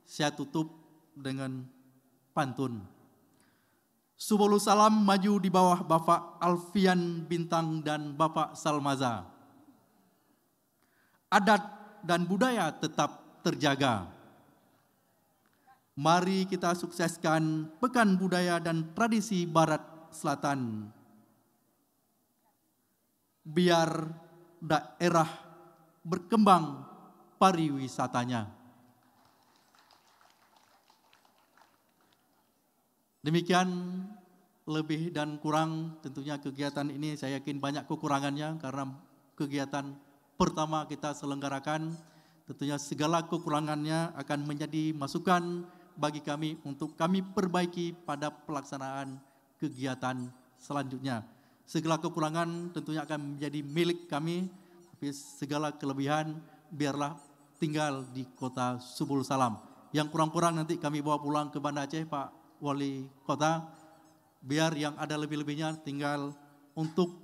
saya tutup dengan pantun. Subul Salam maju di bawah Bapak Alfian Bintang dan Bapak Salmaza. Adat dan budaya tetap terjaga. Mari kita sukseskan Pekan Budaya dan Tradisi Barat Selatan, biar daerah berkembang pariwisatanya. Demikian lebih dan kurang tentunya kegiatan ini, saya yakin banyak kekurangannya karena kegiatan pertama kita selenggarakan. Tentunya segala kekurangannya akan menjadi masukan bagi kami untuk kami perbaiki pada pelaksanaan kegiatan selanjutnya. Segala kekurangan tentunya akan menjadi milik kami, tapi segala kelebihan biarlah tinggal di Kota Subul Salam. Yang kurang-kurang nanti kami bawa pulang ke Banda Aceh, Pak Wali Kota, biar yang ada lebih-lebihnya tinggal untuk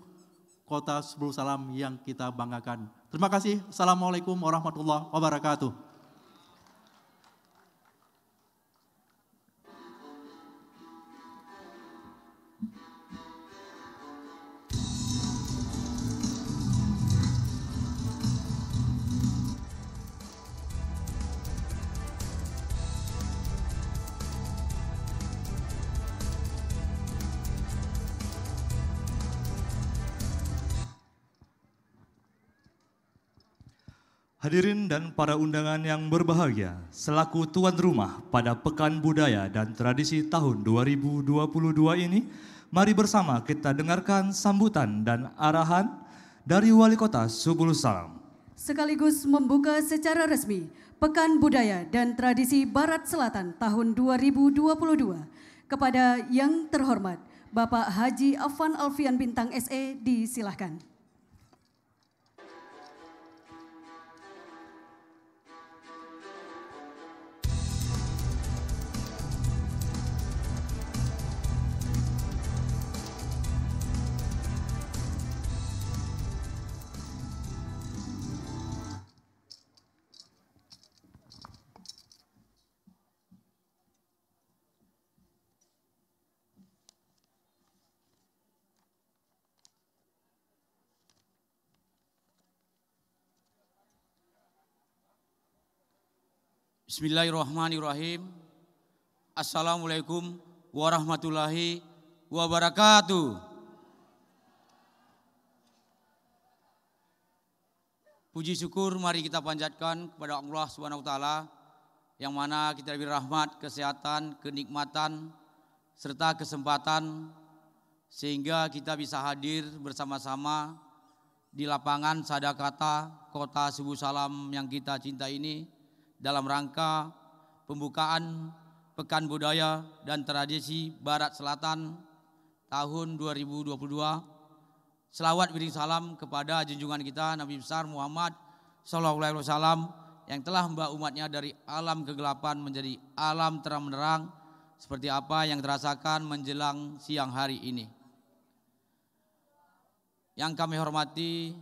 Kota Subul Salam yang kita banggakan. Terima kasih. Assalamualaikum warahmatullahi wabarakatuh. Hadirin dan para undangan yang berbahagia, selaku tuan rumah pada Pekan Budaya dan Tradisi tahun 2022 ini, mari bersama kita dengarkan sambutan dan arahan dari Wali Kota Subul Salam. Sekaligus membuka secara resmi Pekan Budaya dan Tradisi Barat Selatan tahun 2022. Kepada yang terhormat Bapak Haji Afan Alfian Bintang SE, disilahkan. Bismillahirrahmanirrahim. Assalamualaikum warahmatullahi wabarakatuh. Puji syukur mari kita panjatkan kepada Allah Subhanahu wa taala yang mana kita diberi rahmat, kesehatan, kenikmatan serta kesempatan sehingga kita bisa hadir bersama-sama di lapangan Sadakata Kota Subul Salam yang kita cintai ini dalam rangka pembukaan Pekan Budaya dan Tradisi Barat Selatan tahun 2022. Selawat beri salam kepada junjungan kita Nabi besar Muhammad sallallahu alaihi wasallam yang telah membawa umatnya dari alam kegelapan menjadi alam terang menerang seperti apa yang terasakan menjelang siang hari ini. Yang kami hormati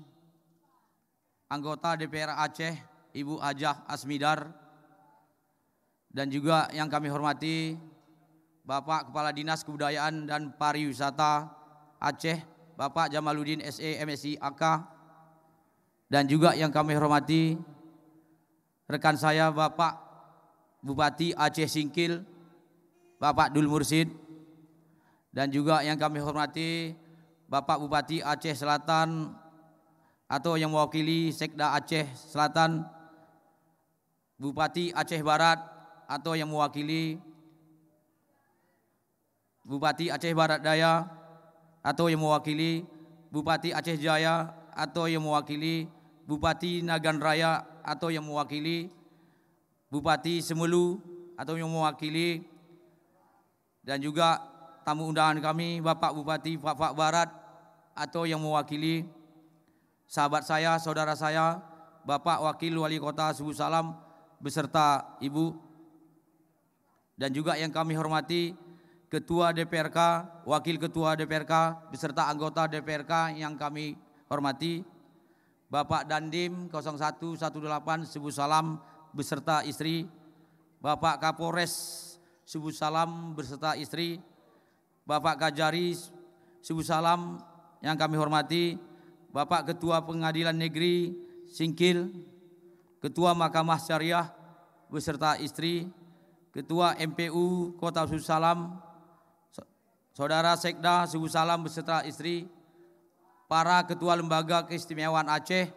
anggota DPR Aceh Ibu Hajah Asmidar, dan juga yang kami hormati Bapak Kepala Dinas Kebudayaan dan Pariwisata Aceh Bapak Jamaluddin SE MSI AK, dan juga yang kami hormati rekan saya Bapak Bupati Aceh Singkil Bapak Dul Mursid, dan juga yang kami hormati Bapak Bupati Aceh Selatan atau yang mewakili Sekda Aceh Selatan, Bupati Aceh Barat atau yang mewakili Bupati Aceh Barat Daya atau yang mewakili Bupati Aceh Jaya atau yang mewakili Bupati Nagan Raya atau yang mewakili Bupati Semelu atau yang mewakili, dan juga tamu undangan kami Bapak Bupati Fak Barat atau yang mewakili sahabat saya, saudara saya Bapak Wakil Wali Kota Subuh Salam beserta Ibu, dan juga yang kami hormati Ketua DPRK, Wakil Ketua DPRK beserta anggota DPRK yang kami hormati Bapak Dandim 0118 Subuh Salam beserta istri, Bapak Kapolres Subuh Salam beserta istri, Bapak Kajari Subuh Salam yang kami hormati, Bapak Ketua Pengadilan Negeri Singkil, Ketua Mahkamah Syariah beserta istri, Ketua MPU Kota Subuh Salam, Saudara Sekda Subuh Salam beserta istri, para Ketua Lembaga Keistimewaan Aceh,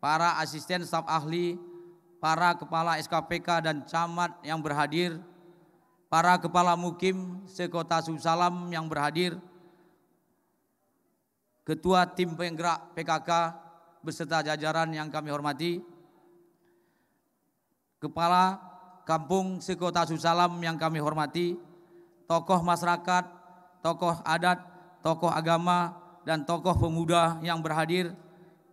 para asisten staf ahli, para kepala SKPK dan camat yang berhadir, para kepala mukim sekota Subuh Salam yang berhadir, Ketua Tim Penggerak PKK beserta jajaran yang kami hormati, Kepala Kampung sekota Subuh Salam yang kami hormati, tokoh masyarakat, tokoh adat, tokoh agama, dan tokoh pemuda yang berhadir,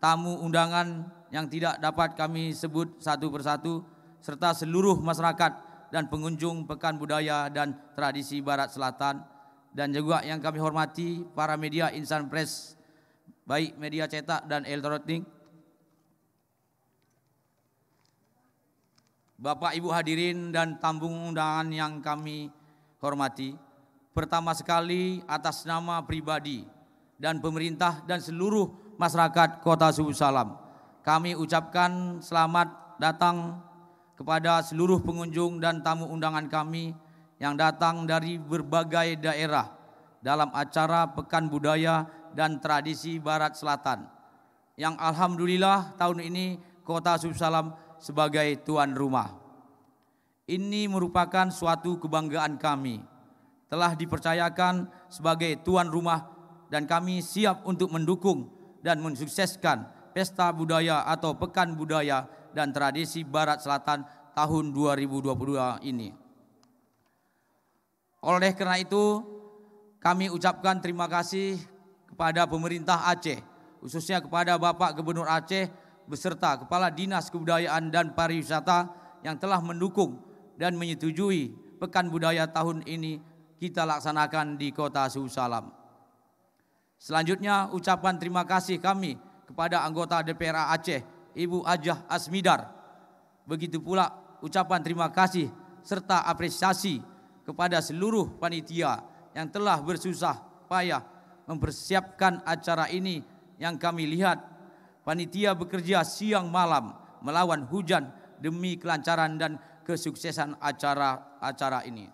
tamu undangan yang tidak dapat kami sebut satu persatu, serta seluruh masyarakat dan pengunjung Pekan Budaya dan Tradisi Barat Selatan, dan juga yang kami hormati para media insan pers, baik media cetak dan elektronik. Bapak Ibu hadirin dan tamu undangan yang kami hormati, pertama sekali atas nama pribadi dan pemerintah dan seluruh masyarakat Kota Subuh Salam, kami ucapkan selamat datang kepada seluruh pengunjung dan tamu undangan kami yang datang dari berbagai daerah dalam acara Pekan Budaya dan Tradisi Barat Selatan, yang alhamdulillah tahun ini Kota Subuh Salam sebagai tuan rumah. Ini merupakan suatu kebanggaan kami, telah dipercayakan sebagai tuan rumah, dan kami siap untuk mendukung dan mensukseskan Pesta Budaya atau Pekan Budaya dan Tradisi Barat Selatan tahun 2022 ini. Oleh karena itu, kami ucapkan terima kasih kepada pemerintah Aceh, khususnya kepada Bapak Gubernur Aceh beserta Kepala Dinas Kebudayaan dan Pariwisata yang telah mendukung dan menyetujui Pekan Budaya tahun ini kita laksanakan di Kota Subuh Salam. Selanjutnya ucapan terima kasih kami kepada anggota DPR Aceh Ibu Hajah Asmidar. Begitu pula ucapan terima kasih serta apresiasi kepada seluruh panitia yang telah bersusah payah mempersiapkan acara ini, yang kami lihat panitia bekerja siang malam melawan hujan demi kelancaran dan kesuksesan acara ini.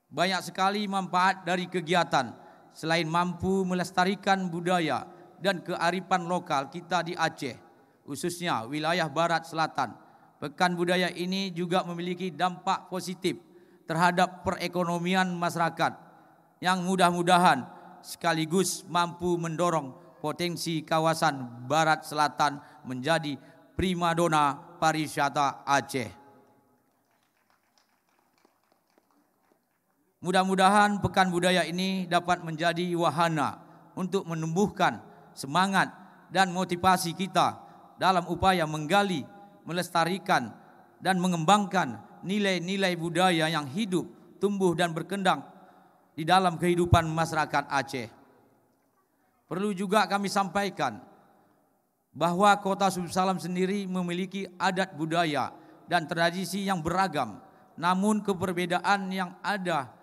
Banyak sekali manfaat dari kegiatan selain mampu melestarikan budaya dan kearifan lokal kita di Aceh, khususnya wilayah Barat Selatan. Pekan budaya ini juga memiliki dampak positif terhadap perekonomian masyarakat yang mudah-mudahan sekaligus mampu mendorong potensi kawasan Barat Selatan menjadi primadona pariwisata Aceh. Mudah-mudahan Pekan Budaya ini dapat menjadi wahana untuk menumbuhkan semangat dan motivasi kita dalam upaya menggali, melestarikan, dan mengembangkan nilai-nilai budaya yang hidup, tumbuh, dan berkembang di dalam kehidupan masyarakat Aceh. Perlu juga kami sampaikan bahwa Kota Subul Salam sendiri memiliki adat budaya dan tradisi yang beragam, namun keberbedaan yang ada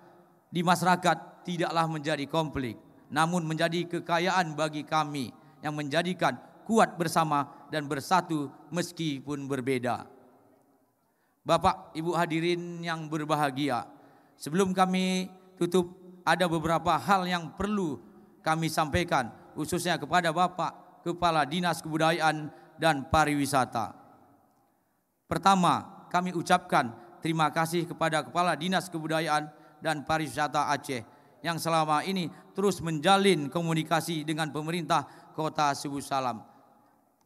di masyarakat tidaklah menjadi konflik, namun menjadi kekayaan bagi kami yang menjadikan kuat bersama dan bersatu meskipun berbeda. Bapak, Ibu hadirin yang berbahagia, sebelum kami tutup ada beberapa hal yang perlu kami sampaikan khususnya kepada Bapak Kepala Dinas Kebudayaan dan Pariwisata. Pertama, kami ucapkan terima kasih kepada Kepala Dinas Kebudayaan dan Pariwisata Aceh yang selama ini terus menjalin komunikasi dengan pemerintah Kota Subul Salam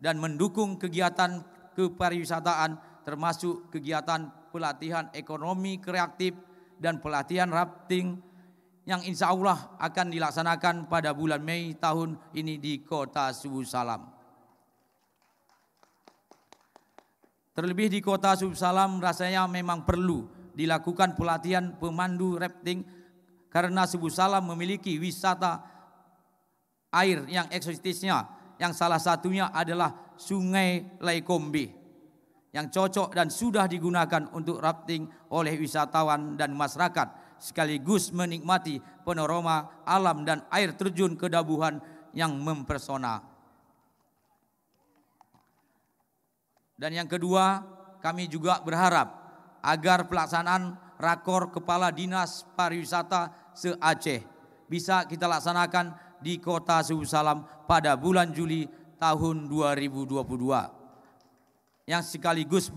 dan mendukung kegiatan kepariwisataan termasuk kegiatan pelatihan ekonomi kreatif dan pelatihan rafting yang insya Allah akan dilaksanakan pada bulan Mei tahun ini di Kota Subul Salam. Terlebih di Kota Subul Salam rasanya memang perlu dilakukan pelatihan pemandu rafting karena Subul Salam memiliki wisata air yang eksotisnya yang salah satunya adalah Sungai Laikombe yang cocok dan sudah digunakan untuk rafting oleh wisatawan dan masyarakat sekaligus menikmati panorama alam dan air terjun kedabuhan yang mempesona. Dan yang kedua, kami juga berharap agar pelaksanaan Rakor Kepala Dinas Pariwisata se-Aceh bisa kita laksanakan di Kota Subul Salam pada bulan Juli tahun 2022. Yang sekaligus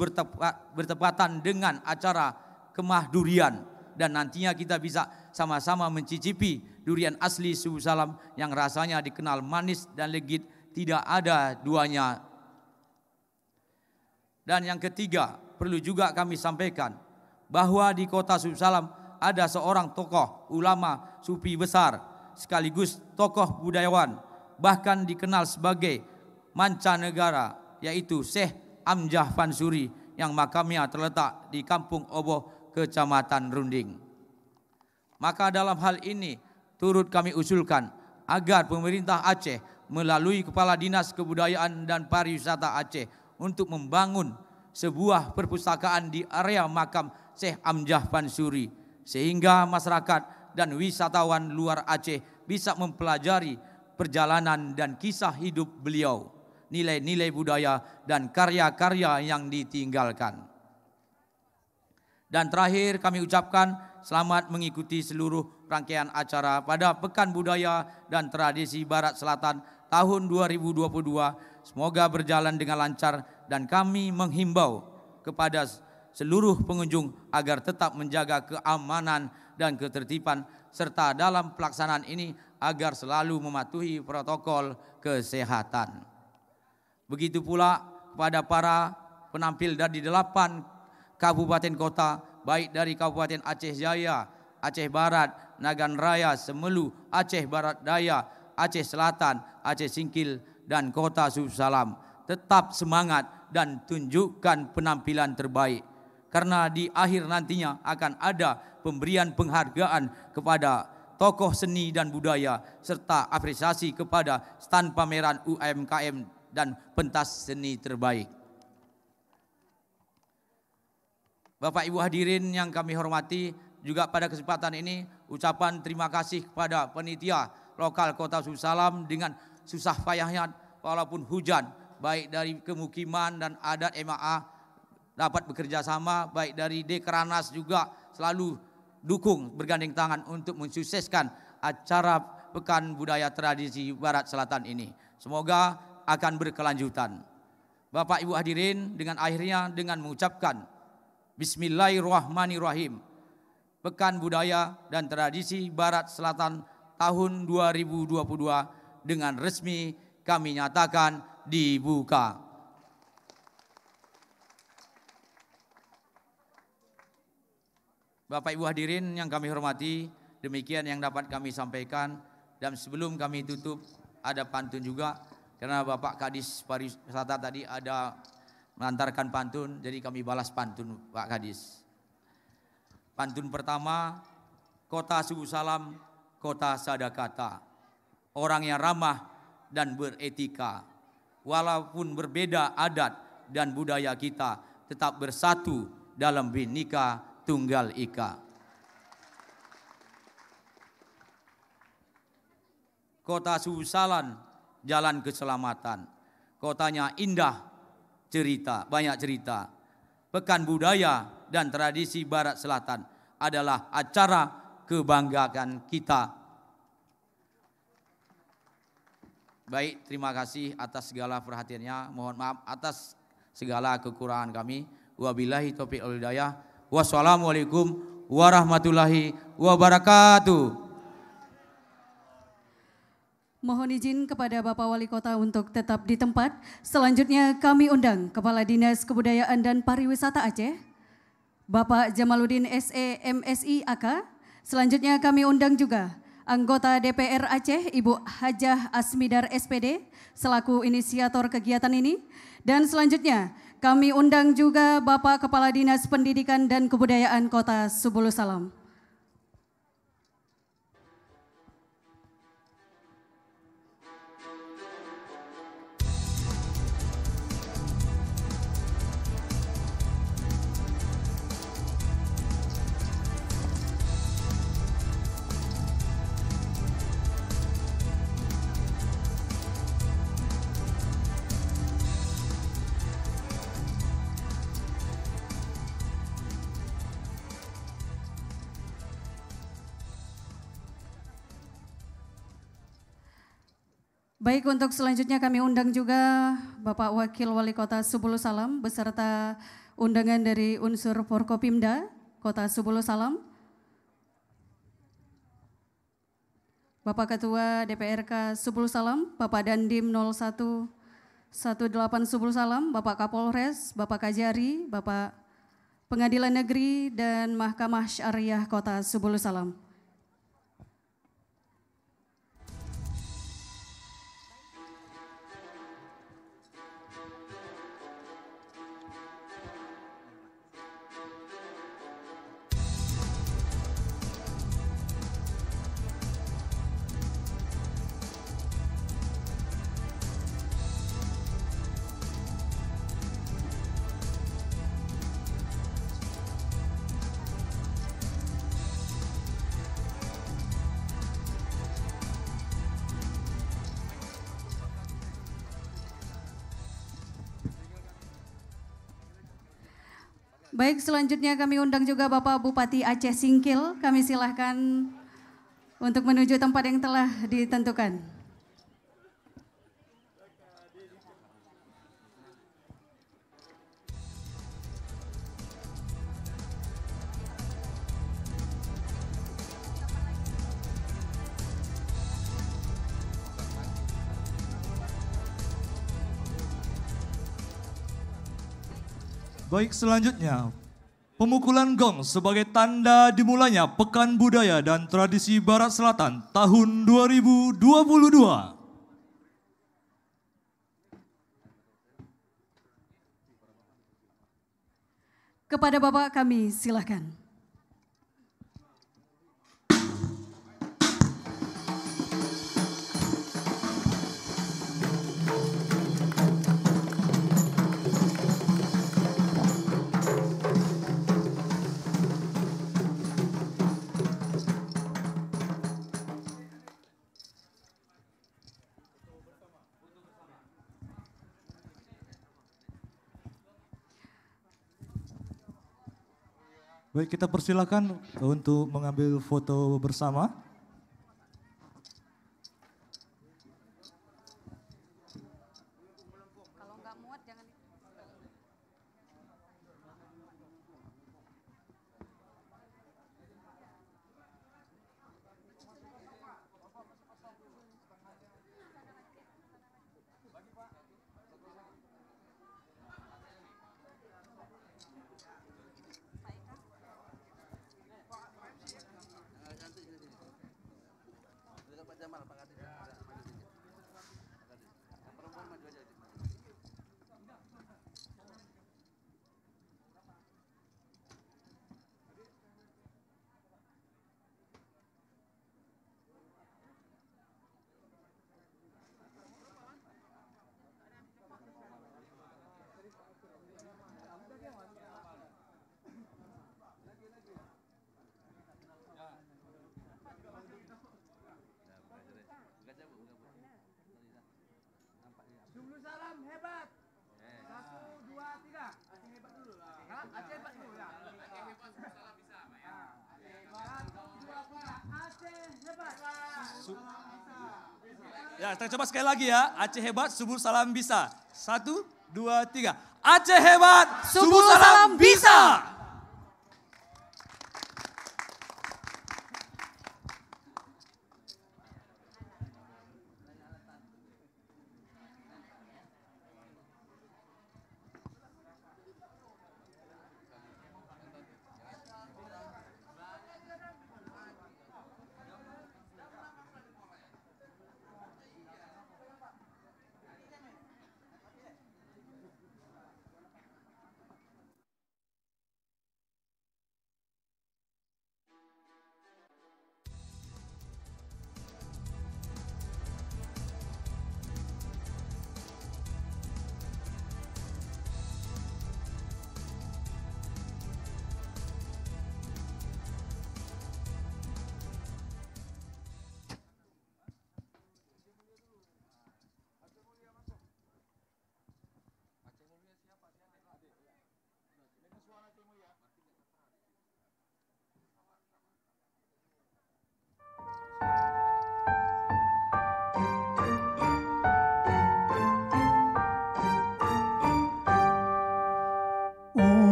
bertepatan dengan acara Kemah Durian dan nantinya kita bisa sama-sama mencicipi durian asli Subul Salam yang rasanya dikenal manis dan legit, tidak ada duanya. Dan yang ketiga, perlu juga kami sampaikan bahwa di Kota Subul Salam ada seorang tokoh ulama sufi besar sekaligus tokoh budayawan bahkan dikenal sebagai mancanegara, yaitu Syekh Amjah Fansuri yang makamnya terletak di Kampung Oboh, Kecamatan Runding. Maka dalam hal ini turut kami usulkan agar pemerintah Aceh melalui Kepala Dinas Kebudayaan dan Pariwisata Aceh untuk membangun sebuah perpustakaan di area makam Syekh Amjah Fansuri sehingga masyarakat dan wisatawan luar Aceh bisa mempelajari perjalanan dan kisah hidup beliau, nilai-nilai budaya dan karya-karya yang ditinggalkan. Dan terakhir kami ucapkan selamat mengikuti seluruh rangkaian acara pada Pekan Budaya dan Tradisi Barat Selatan tahun 2022. Semoga berjalan dengan lancar dan kami menghimbau kepada seluruh pengunjung agar tetap menjaga keamanan dan ketertiban serta dalam pelaksanaan ini agar selalu mematuhi protokol kesehatan. Begitu pula kepada para penampil dari 8 kabupaten kota, baik dari Kabupaten Aceh Jaya, Aceh Barat, Nagan Raya, Semelu, Aceh Barat Daya, Aceh Selatan, Aceh Singkil, dan Kota Subul Salam. Tetap semangat dan tunjukkan penampilan terbaik. Karena di akhir nantinya akan ada pemberian penghargaan kepada tokoh seni dan budaya serta apresiasi kepada stand pameran UMKM dan pentas seni terbaik. Bapak Ibu hadirin yang kami hormati, juga pada kesempatan ini ucapan terima kasih kepada panitia lokal Kota Subul Salam dengan susah payahnya walaupun hujan, baik dari kemukiman dan adat MAA dapat bekerja sama, baik dari Dekranas juga selalu dukung bergandeng tangan untuk mensukseskan acara Pekan Budaya Tradisi Barat Selatan ini. Semoga akan berkelanjutan. Bapak Ibu hadirin, dengan akhirnya dengan mengucapkan Bismillahirrahmanirrahim. Pekan Budaya dan Tradisi Barat Selatan tahun 2022 dengan resmi kami nyatakan dibuka. Bapak Ibu hadirin yang kami hormati, demikian yang dapat kami sampaikan. Dan sebelum kami tutup, ada pantun juga. Karena Bapak Kadis Pariwisata tadi ada mengantarkan pantun, jadi kami balas pantun Pak Kadis. Pantun pertama, kota Subuh Salam, kota Sadakata. Orang yang ramah dan beretika. Walaupun berbeda adat dan budaya kita, tetap bersatu dalam Bhinneka Tunggal Ika. Kota Subuh Salam, jalan keselamatan. Kotanya indah, cerita, banyak cerita. Pekan budaya dan tradisi Barat Selatan adalah acara kebanggaan kita. Baik, terima kasih atas segala perhatiannya. Mohon maaf atas segala kekurangan kami. Wabillahi taufiq wal hidayah. Wassalamualaikum warahmatullahi wabarakatuh. Mohon izin kepada Bapak Wali Kota untuk tetap di tempat. Selanjutnya kami undang Kepala Dinas Kebudayaan dan Pariwisata Aceh, Bapak Jamaluddin SE MSI AK. Selanjutnya kami undang juga anggota DPR Aceh, Ibu Hajah Asmidar SPD, selaku inisiator kegiatan ini. Dan selanjutnya kami undang juga Bapak Kepala Dinas Pendidikan dan Kebudayaan Kota Subulu Salam. Baik, untuk selanjutnya kami undang juga Bapak Wakil Wali Kota Subulu Salam beserta undangan dari unsur Forkopimda Kota Subulu Salam. Bapak Ketua DPRK Subulu Salam, Bapak Dandim 0118 Subulu Salam, Bapak Kapolres, Bapak Kajari, Bapak Pengadilan Negeri dan Mahkamah Syariah Kota Subulu Salam. Baik, selanjutnya kami undang juga Bapak Bupati Aceh Singkil. Kami silahkan untuk menuju tempat yang telah ditentukan. Baik, selanjutnya pemukulan gong sebagai tanda dimulainya Pekan Budaya dan Tradisi Barat Selatan tahun 2022. Kepada Bapak kami silakan. Baik, kita persilakan untuk mengambil foto bersama. Subul Salam hebat. 1, 2, 3. Aceh hebat dulu lah. Aceh hebat dulu ya. Aceh hebat, Subul Salam bisa, Pak ya. Hebat. 1, 2, 3. Aceh hebat. Ya, kita coba sekali lagi ya. Aceh hebat, Subul Salam bisa. 1, 2, 3. Aceh hebat, Subul Salam bisa.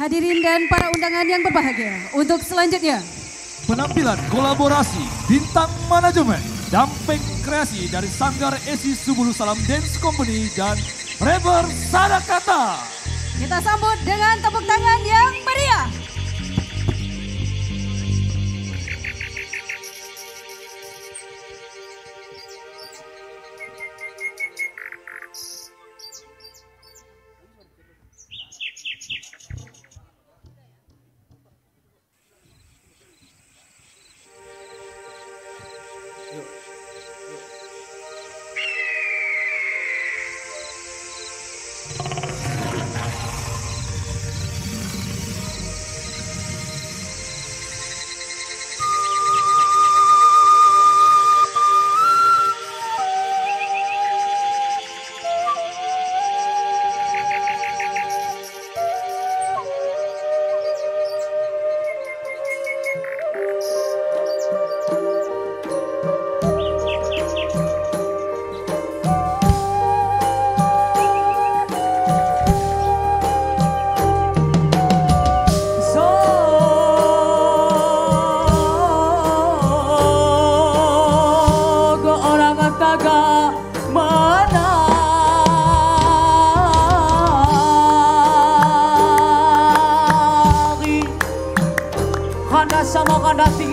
Hadirin dan para undangan yang berbahagia, untuk selanjutnya penampilan kolaborasi bintang manajemen Damping Kreasi dari Sanggar Esi Subulu Salam Dance Company dan Rapper Sadakata. kita sambut dengan tepuk tangan yang meriah.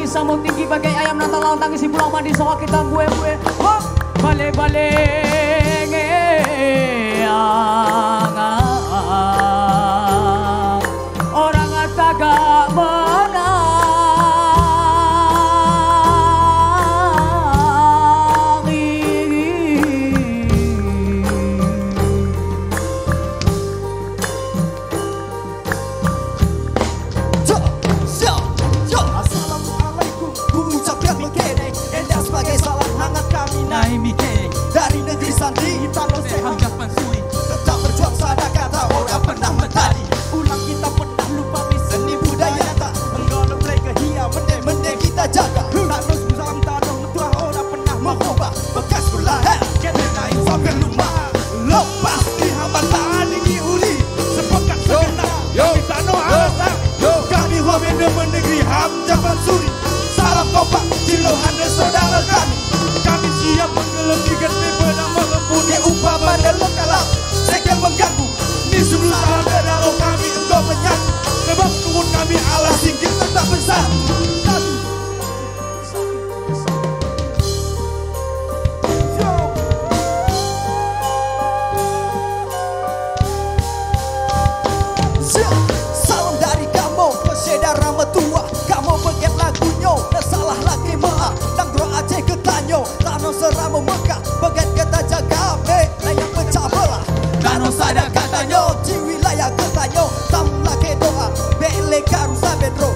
Sambut tinggi bagai ayam nanti lawan tangis si pulau mandi soal kita gue hop bale orang agak dari negeri Sandi Tanah Sehat tetap berjuang Sadakata orang pernah mentari ulang kita pernah lupa seni budaya tak enggak boleh kehia mendek kita jaga Tanah Salam tanah tua orang pernah mengubah bekas pulang kita naik sampai rumah lepas di hambatan tinggi uli sepekan segenap kita no alasan kami wamen negeri ham Jabal Suri salam kompak Cilohan dan saudara kami siap menggelembigkan benang mengembuni upah pada lokalam segel mengganggu di sebelum salam berdarah kami engkau menyanyi sebab turun kami Allah singgir tetap besar salam dari kamu pesedar rama tua kamu beget lagunya dan salah lagi maaf dan doa Aceh ketanyo Tanah Seramu Mekah beget kita jaga yang pecah belah Tanah Sadakata di wilayah ketanyo tam lagi doa bele karusa bedro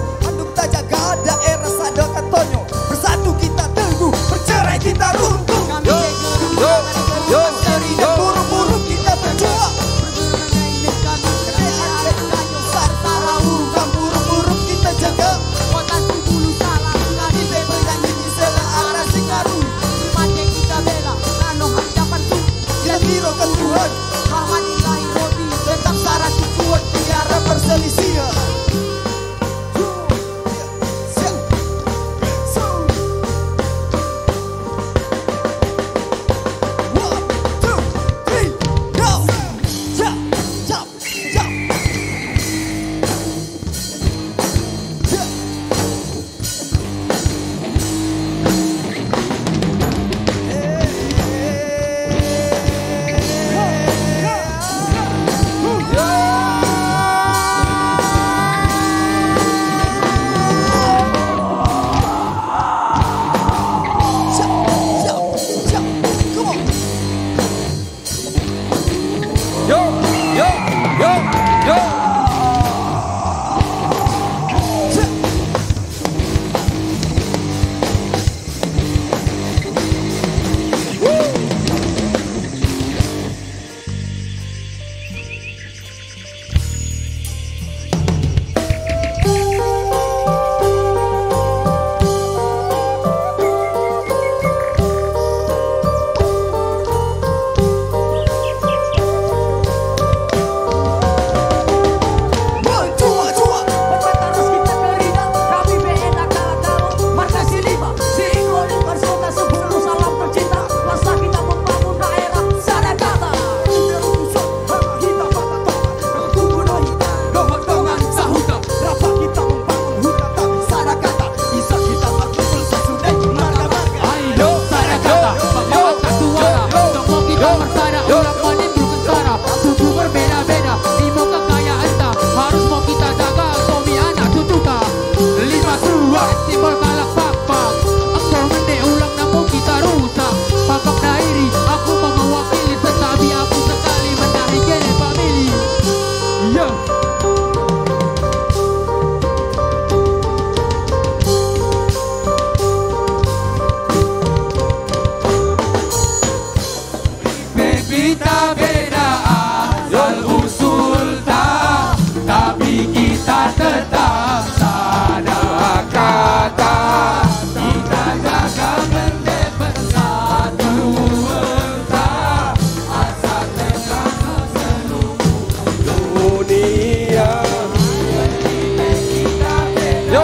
Yo,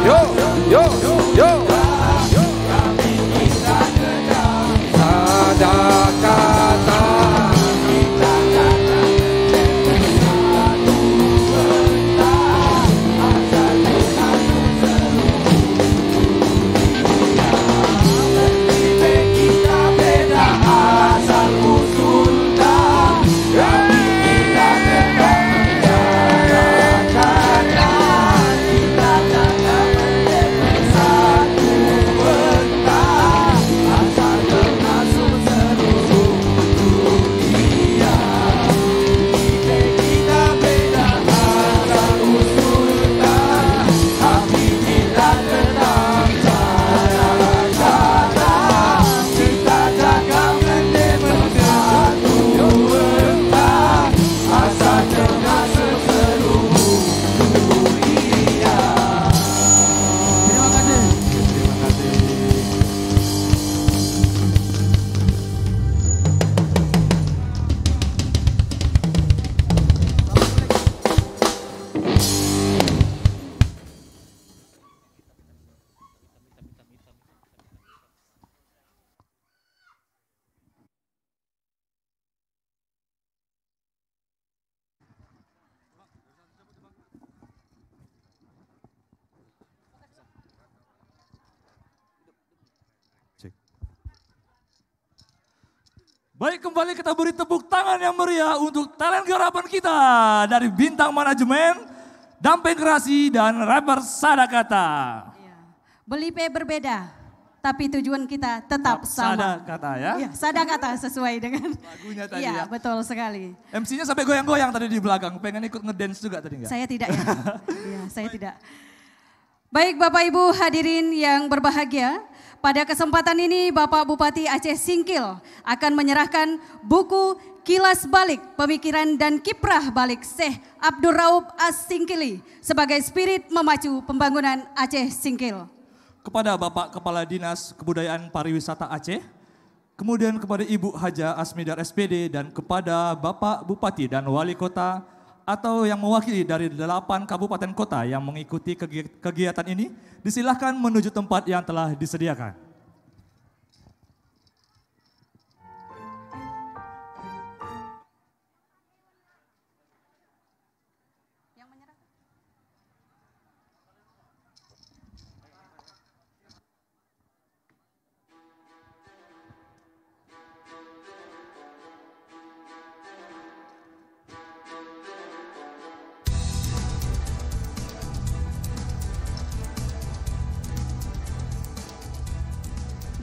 yo, yo, yo. Sada kata. Baik, kembali kita beri tepuk tangan yang meriah untuk talent garapan kita dari Bintang Manajemen, Dampeng Kreasi, dan rapper Sadakata. Belipe berbeda, tapi tujuan kita tetap sama. Sadakata ya? Iya, Sadakata sesuai dengan lagunya tadi iya, ya. betul sekali. MC-nya sampai goyang-goyang tadi di belakang, pengen ikut ngedance juga tadi enggak? Saya tidak ya. Iya, saya tidak. Baik Bapak Ibu hadirin yang berbahagia, pada kesempatan ini Bapak Bupati Aceh Singkil akan menyerahkan buku Kilas Balik Pemikiran dan Kiprah Balik Syekh Abdul Raub As-Singkili sebagai spirit memacu pembangunan Aceh Singkil. Kepada Bapak Kepala Dinas Kebudayaan Pariwisata Aceh, kemudian kepada Ibu Haja Asmidar SPD, dan kepada Bapak Bupati dan Wali Kota atau yang mewakili dari 8 kabupaten kota yang mengikuti kegiatan ini, disilahkan menuju tempat yang telah disediakan.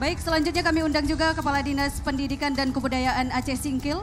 Baik, selanjutnya kami undang juga Kepala Dinas Pendidikan dan Kebudayaan Aceh Singkil.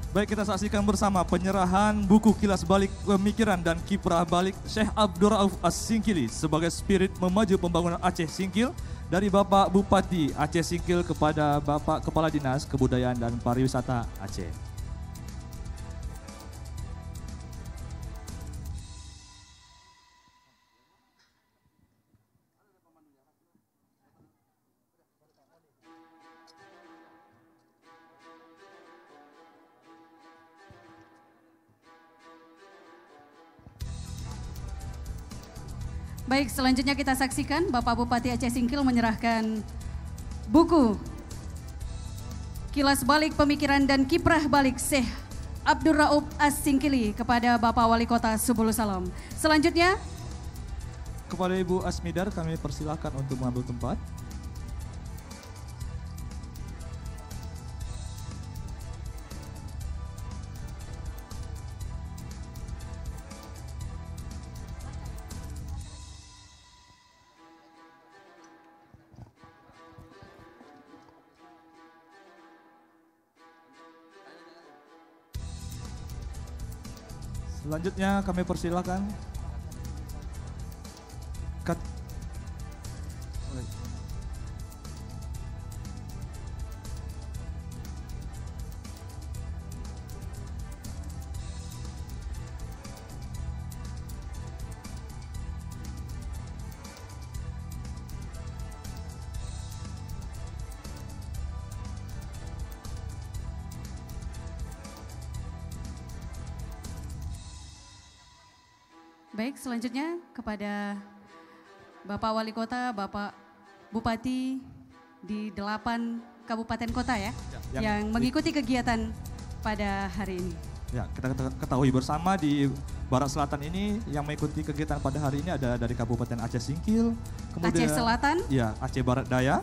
Baik, kita saksikan bersama penyerahan buku Kilas Balik Pemikiran dan Kiprah Balik Syekh Abdul Rauf As-Singkili sebagai spirit memaju pembangunan Aceh Singkil dari Bapak Bupati Aceh Singkil kepada Bapak Kepala Dinas Kebudayaan dan Pariwisata Aceh. Baik, selanjutnya kita saksikan Bapak Bupati Aceh Singkil menyerahkan buku Kilas Balik Pemikiran dan Kiprah Balik Syekh Abdul Raub As-Singkili kepada Bapak Wali Kota Subulu Salam. Selanjutnya kepada Ibu Asmidar kami persilahkan untuk mengambil tempat. Selanjutnya kami persilakan baik, selanjutnya kepada Bapak Wali Kota, Bapak Bupati di 8 kabupaten kota ya, yang mengikuti kegiatan pada hari ini. Ya, kita ketahui bersama di Barat Selatan ini yang mengikuti kegiatan pada hari ini ada dari Kabupaten Aceh Singkil, kemudian Aceh Selatan, ya, Aceh Barat Daya,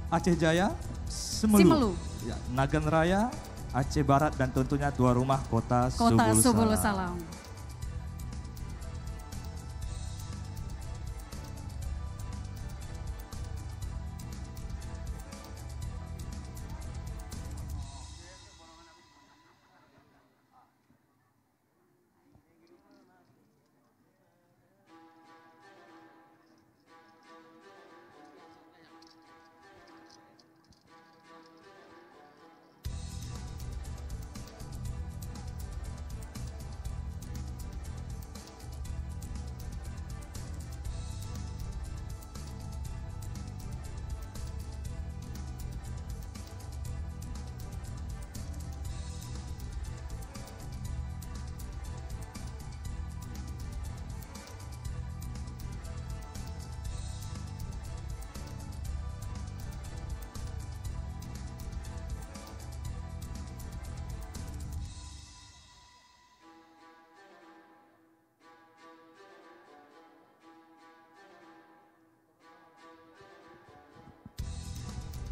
Aceh Jaya, Semelu. Ya, Nagan Raya, Aceh Barat, dan tentunya tuan rumah Kota Subulu Salam.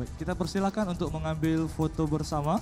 Baik, kita persilakan untuk mengambil foto bersama.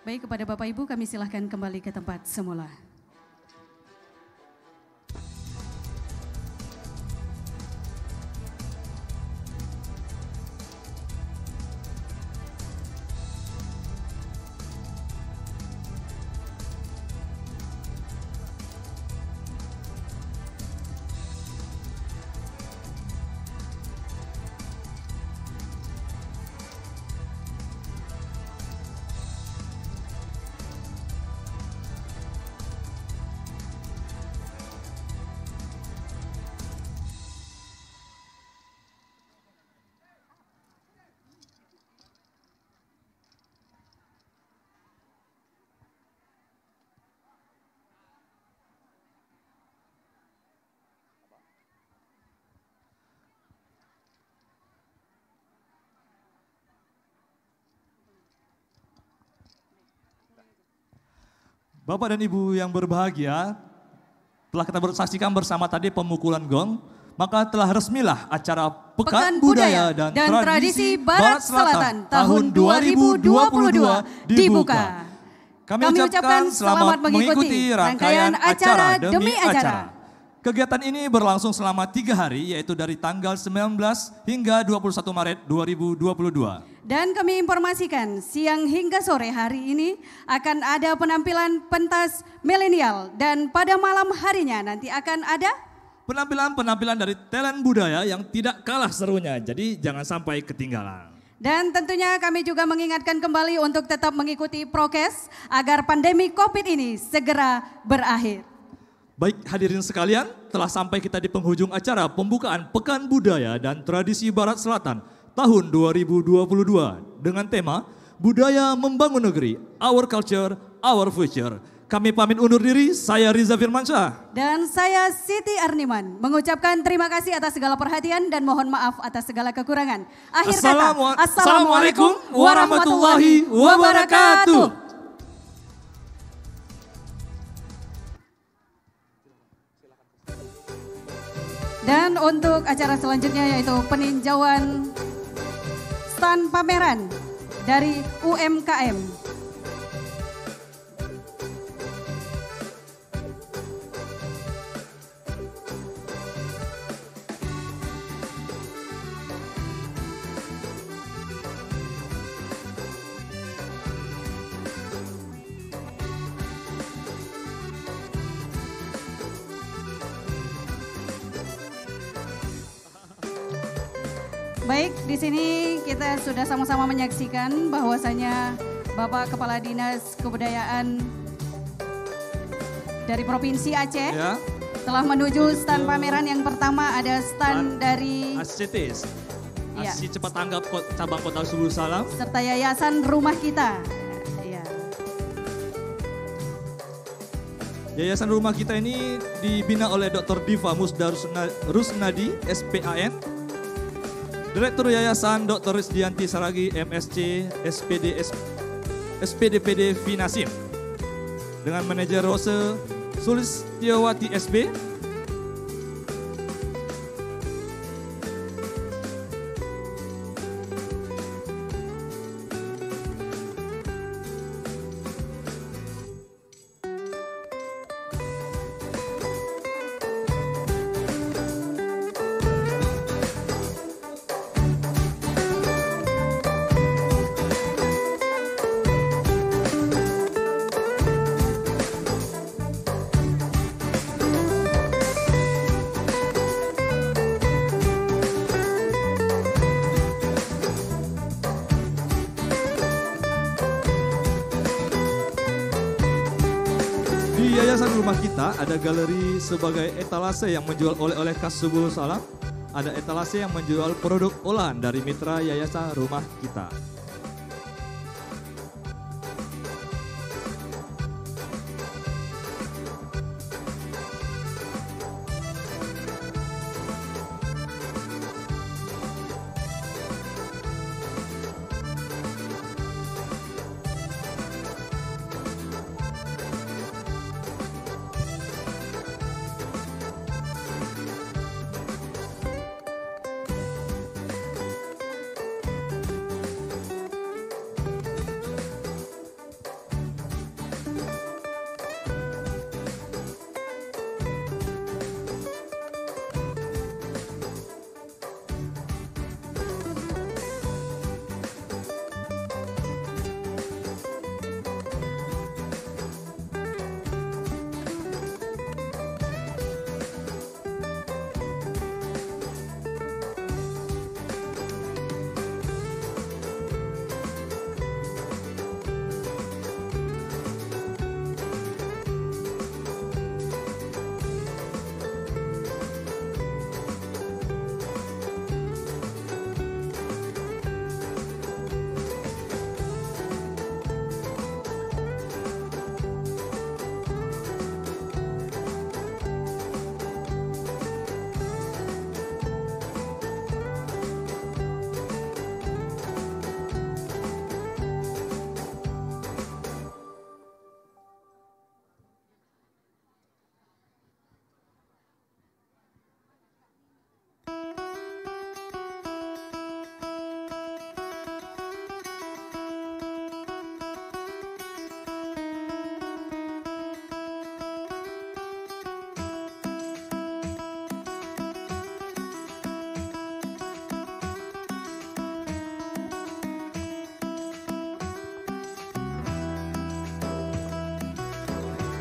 Baik, kepada Bapak Ibu kami silahkan kembali ke tempat semula. Bapak dan Ibu yang berbahagia, telah kita saksikan bersama tadi pemukulan gong, maka telah resmilah acara Pekan Budaya dan Tradisi Barat Selatan tahun 2022 dibuka. Kami ucapkan selamat mengikuti rangkaian acara demi acara. Kegiatan ini berlangsung selama 3 hari, yaitu dari tanggal 19 hingga 21 Maret 2022. Dan kami informasikan siang hingga sore hari ini akan ada penampilan pentas milenial dan pada malam harinya nanti akan ada penampilan dari talent budaya yang tidak kalah serunya. Jadi jangan sampai ketinggalan. Dan tentunya kami juga mengingatkan kembali untuk tetap mengikuti prokes agar pandemi COVID ini segera berakhir. Baik hadirin sekalian, telah sampai kita di penghujung acara pembukaan Pekan Budaya dan Tradisi Barat Selatan tahun 2022 dengan tema Budaya Membangun Negeri, Our Culture, Our Future. Kami pamit undur diri, saya Riza Firmansyah. Dan saya Siti Arniman mengucapkan terima kasih atas segala perhatian dan mohon maaf atas segala kekurangan. Akhir kata, Assalamualaikum warahmatullahi wabarakatuh. Dan untuk acara selanjutnya yaitu peninjauan stand pameran dari UMKM. Baik, di sini kita sudah sama-sama menyaksikan bahwasanya Bapak Kepala Dinas Kebudayaan dari Provinsi Aceh telah menuju stand pameran. Yang pertama ada stand dari ACTS, Aksi Cepat Tanggap Cabang Kota Subul Salam, serta Yayasan Rumah Kita. Yayasan Rumah Kita ini dibina oleh Dr. Diva Musda Rusnadi, SPAN. Direktur Yayasan Dr. Rizdianti Saragi, MSc, SPDPD Finasim. Dengan manajer Rose Sulistiawati SB. Di Yayasan Rumah Kita ada galeri sebagai etalase yang menjual oleh-oleh khas Subul Salam. Ada etalase yang menjual produk olahan dari mitra Yayasan Rumah Kita.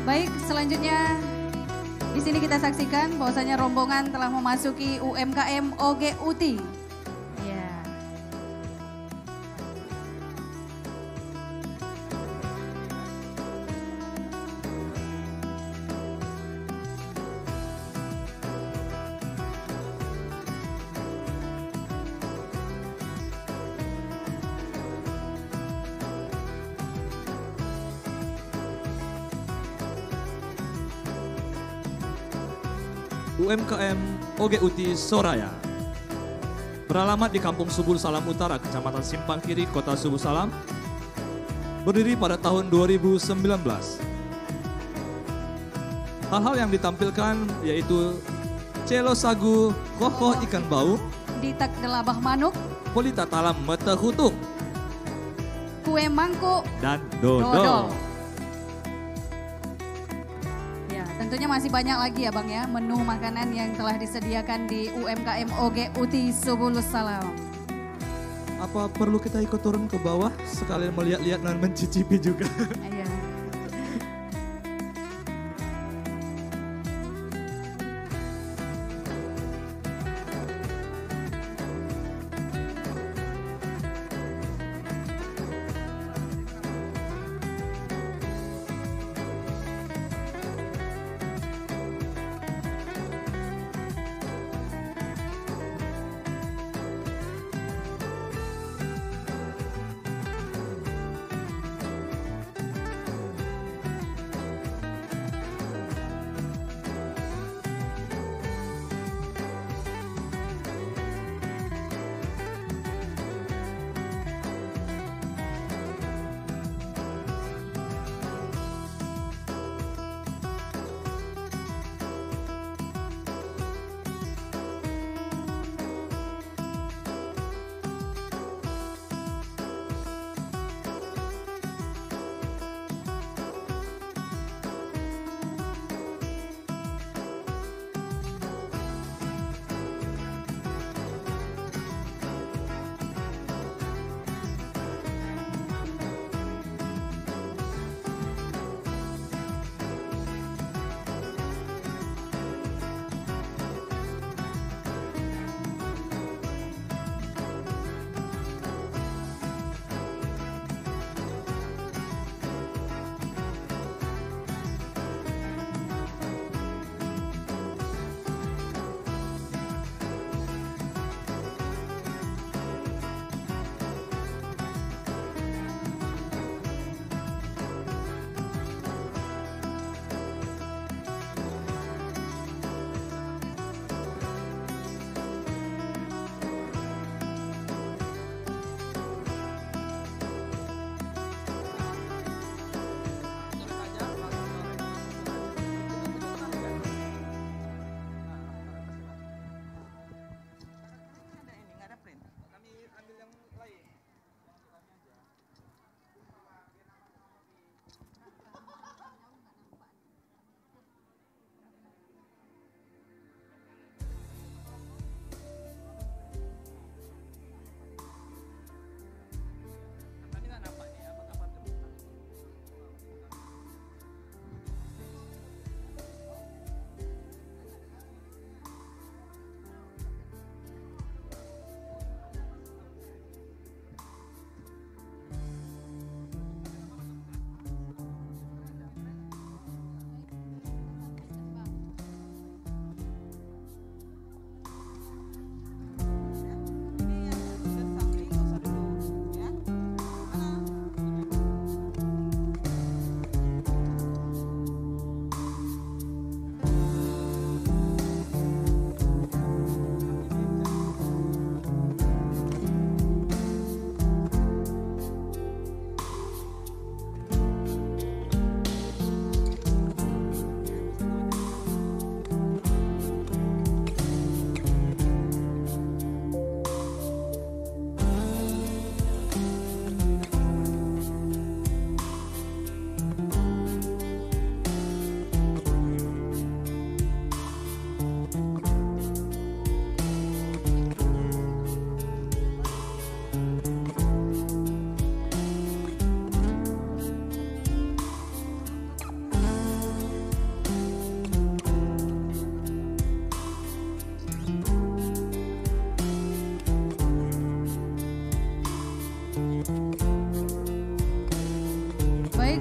Baik, selanjutnya di sini kita saksikan bahwasanya rombongan telah memasuki UMKM OGUT. Ya. UMKM OGUT Soraya. Beralamat di Kampung Subul Salam Utara, Kecamatan Simpang Kiri, Kota Subul Salam. Berdiri pada tahun 2019. Hal-hal yang ditampilkan yaitu celo sagu, kokoh ikan bau, Ditak delabah manuk, polita talam mete hutung, kue mangkuk, dan dodol. dodol. Ya, tentunya masih banyak lagi ya Bang ya, menu makanan yang telah disediakan di UMKM OGUT Subulus Salam. Apa perlu kita ikut turun ke bawah sekalian melihat-lihat dan mencicipi juga? Iya.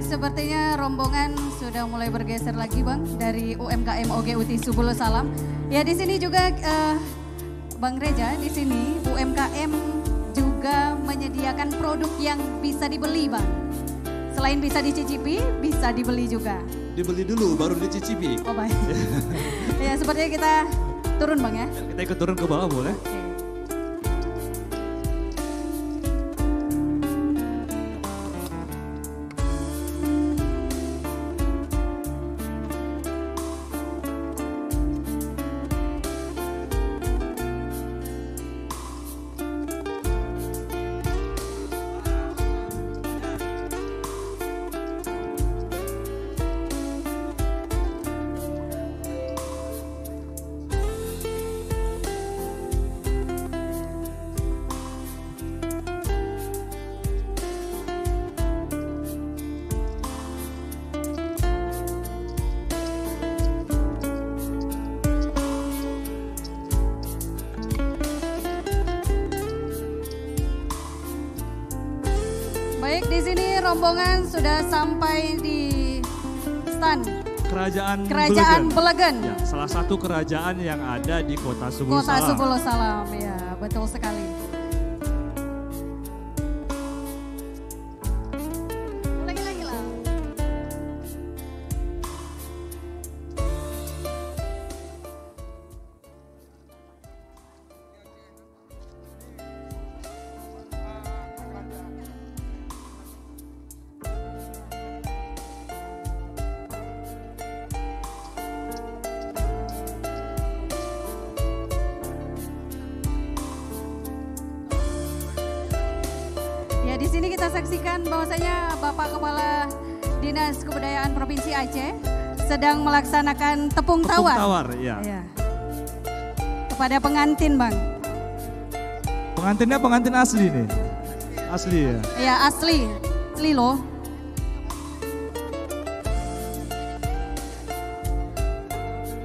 sepertinya rombongan sudah mulai bergeser lagi Bang dari UMKM OGUT Subul Salam. Ya di sini juga Bang Reja, di sini UMKM juga menyediakan produk yang bisa dibeli Bang. Selain bisa dicicipi, bisa dibeli juga. Dibeli dulu baru dicicipi. Oh baik. Ya sepertinya kita turun Bang ya. Kita ikut turun ke bawah boleh? Baik, di sini rombongan sudah sampai di stand Kerajaan Belegen. Ya, salah satu kerajaan yang ada di Kota Subul Kota Salam. Subul Salam, ya betul sekali. Lagi lah. Ya di sini kita saksikan bahwasanya Bapak Kepala Dinas Kebudayaan Provinsi Aceh sedang melaksanakan tepung tawar. Tepung tawar, ya. Ya. Kepada pengantin, Bang. Pengantinnya pengantin asli nih. Asli ya. Ya asli, asli loh.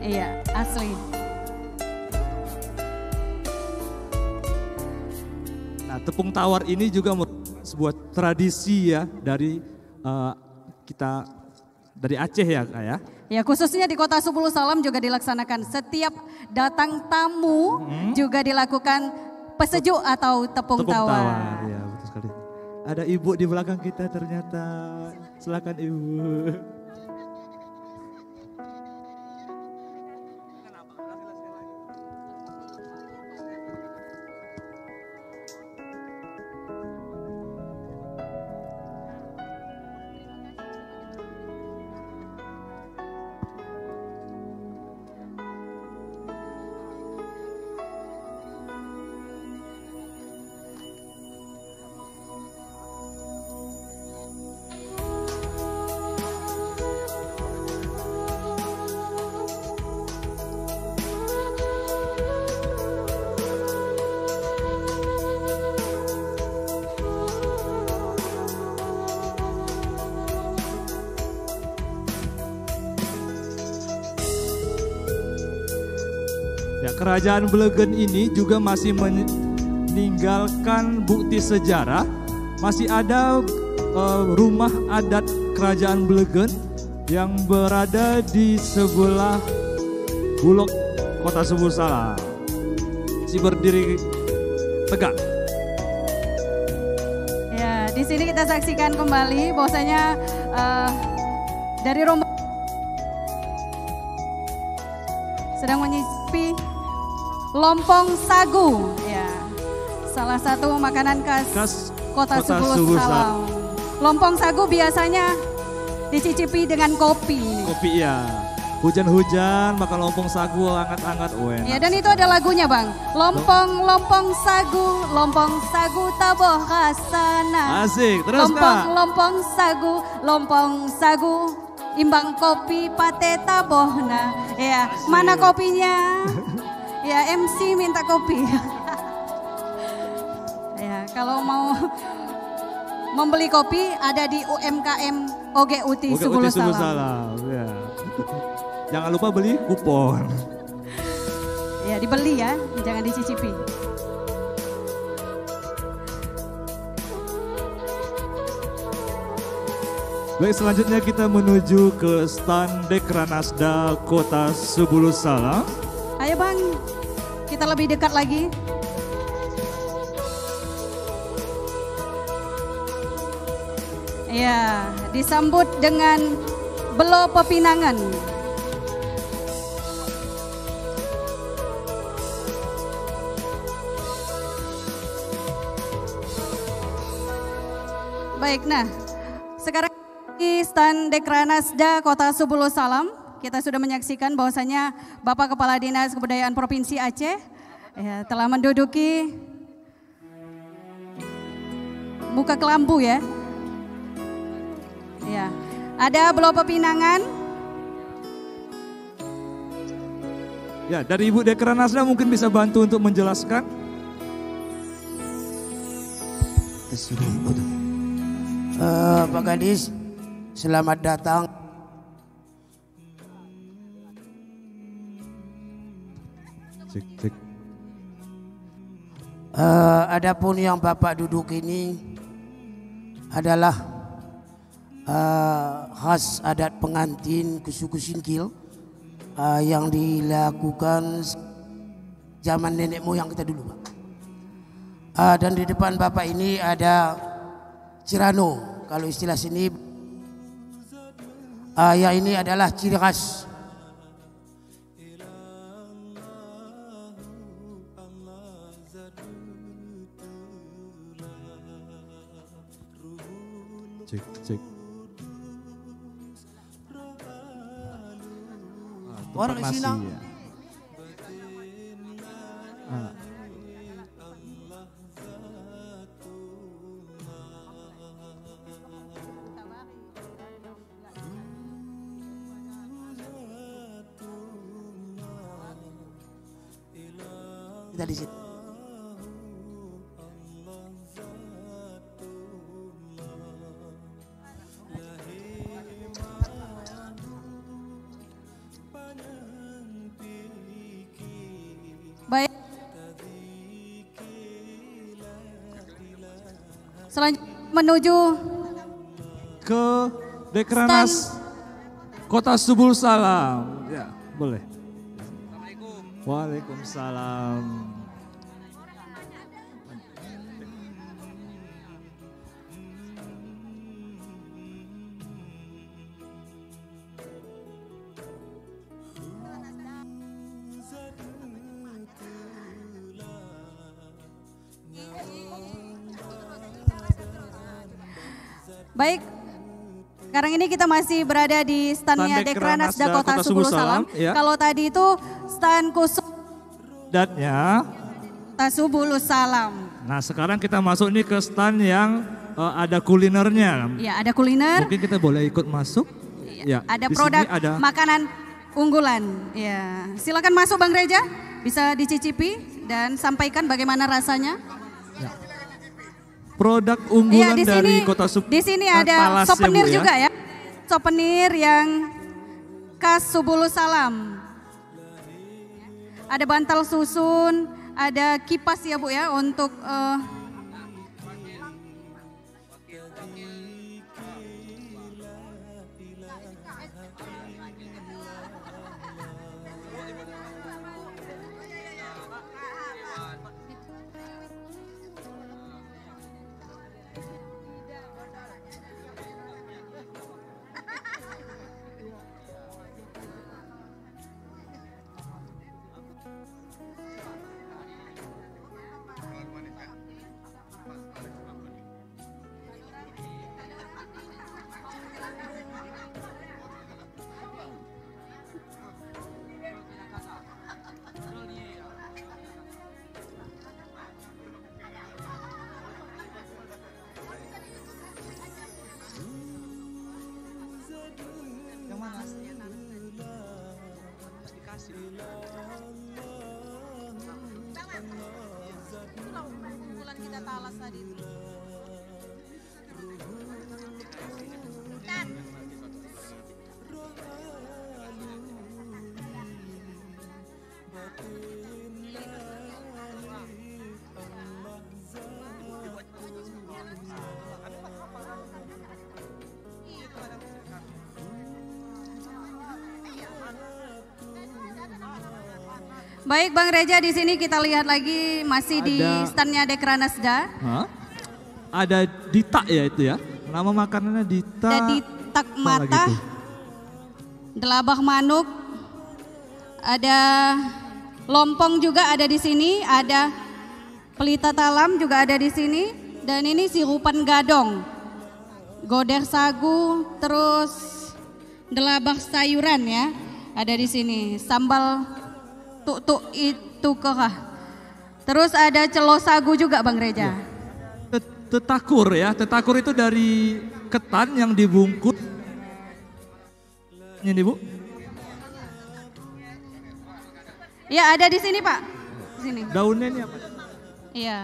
Iya asli. Nah, tepung tawar ini juga sebuah tradisi ya dari kita dari Aceh ya Kak ya. Ya khususnya di Kota Subul Salam juga dilaksanakan. Setiap datang tamu juga dilakukan pesejuk atau tepung tawar. Ya betul sekali. Ada ibu di belakang kita ternyata. Silakan ibu. Ya, Kerajaan Belegen ini juga masih meninggalkan bukti sejarah. Masih ada rumah adat Kerajaan Belegen yang berada di sebelah Bulog Kota Subul Salam. Si berdiri tegak. Ya, di sini kita saksikan kembali bahwasanya dari rombongan sedang menyicipi lompong sagu, ya, salah satu makanan khas Kota Subul Salam. Lompong sagu biasanya dicicipi dengan kopi. Kopi ya, hujan-hujan makan lompong sagu hangat-hangat, Ya, dan itu ada lagunya Bang. Lompong sagu taboh rasana. Asik, terus Kak. Lompong sagu imbang kopi pate tabohna. Ya, mana kopinya? Ya, MC minta kopi. Ya, kalau mau membeli kopi ada di UMKM OGUT Subul Salam. Ya. Jangan lupa beli kupon. Ya, dibeli ya, jangan dicicipi. Baik, selanjutnya kita menuju ke stand Dekranasda Kota Subulus Salam. Ayo Bang, kita lebih dekat lagi. Ya, disambut dengan belo pepinangan. Baik, nah sekarang di stand Dekranasda Kota Subulus Salam kita sudah menyaksikan bahwasanya Bapak Kepala Dinas Kebudayaan Provinsi Aceh ya, telah menduduki muka kelambu ya. Ya, ada belo pepinangan. Ya, dari Ibu Dekranasda mungkin bisa bantu untuk menjelaskan. Pak Kadis, selamat datang. Cek, cek. Adapun yang Bapak duduk ini adalah khas adat pengantin Kusuku Singkil yang dilakukan zaman nenek moyang kita dulu, Pak. Dan di depan Bapak ini ada Cirano, kalau istilah sini ya ini adalah ciri khas Cek, cek. orang di sini. Ya. Kita di sini. Baik. Selanjutnya menuju ke Dekranas Kota Subulus Salam. Ya, boleh. Waalaikumsalam. baik. Sekarang ini kita masih berada di standnya Dekranasda Kota Subulus Salam. Ya. Kalau tadi itu stand khusus Datnya. Kota Subulus Salam. Nah, sekarang kita masuk nih ke stand yang ada kulinernya. Ya, ada kuliner. Mungkin kita boleh ikut masuk. Ya, ada di produk sini ada makanan unggulan. Ya, silakan masuk Bang Reja, bisa dicicipi dan sampaikan bagaimana rasanya. produk unggulan di dari sini, Kota Subulus. Di sini ada souvenir juga ya. Souvenir yang khas Subulus Salam. Ada bantal susun, ada kipas ya Bu ya untuk Baik Bang Reja, di sini kita lihat lagi masih di standnya Dekranasda. Hah? Ada Dita ya itu ya. Nama makanannya Dita. Ada ditak mata, delabah manuk, ada lompong juga ada di sini, ada pelita talam juga ada di sini, dan ini sirupan gadong, goder sagu, terus delabah sayuran ya, ada di sini, sambal tuk itu kekah. Terus ada celo sagu juga Bang Reja. Tetakur ya, tetakur itu dari ketan yang dibungkus. Ini Bu. Ya ada di sini Pak. Di sini. Daunnya ini apa? Iya.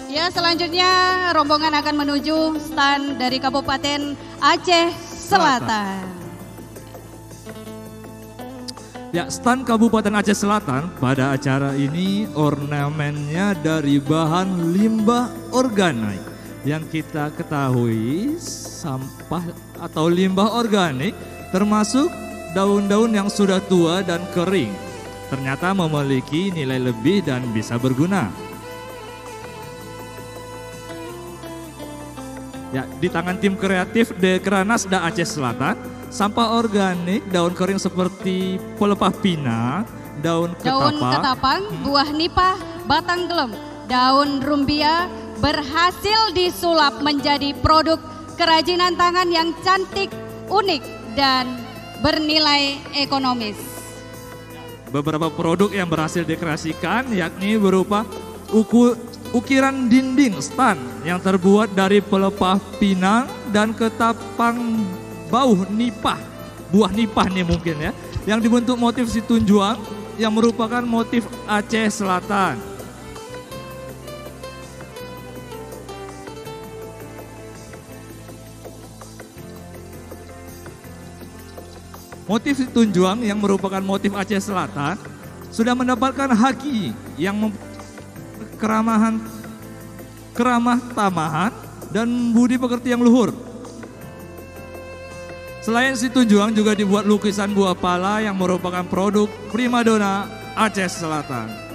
Ya, selanjutnya rombongan akan menuju stand dari Kabupaten Aceh Selatan. Ya, stand Kabupaten Aceh Selatan pada acara ini ornamennya dari bahan limbah organik. Yang kita ketahui sampah atau limbah organik termasuk daun-daun yang sudah tua dan kering. Ternyata memiliki nilai lebih dan bisa berguna. Ya, di tangan tim kreatif Dekranasda Aceh Selatan, sampah organik daun kering seperti pelepah pinang, daun ketapang, buah nipah, batang gelem, daun rumbia berhasil disulap menjadi produk kerajinan tangan yang cantik, unik, dan bernilai ekonomis. Beberapa produk yang berhasil dikreasikan yakni berupa ukiran dinding stand yang terbuat dari pelepah pinang dan ketapang buah nipah nih mungkin ya, yang dibentuk motif Situnjuang yang merupakan motif Aceh Selatan. Motif Situnjuang yang merupakan motif Aceh Selatan sudah mendapatkan haki yang keramah tamahan dan budi pekerti yang luhur. Selain Situnjuang juga dibuat lukisan buah pala yang merupakan produk primadona Aceh Selatan.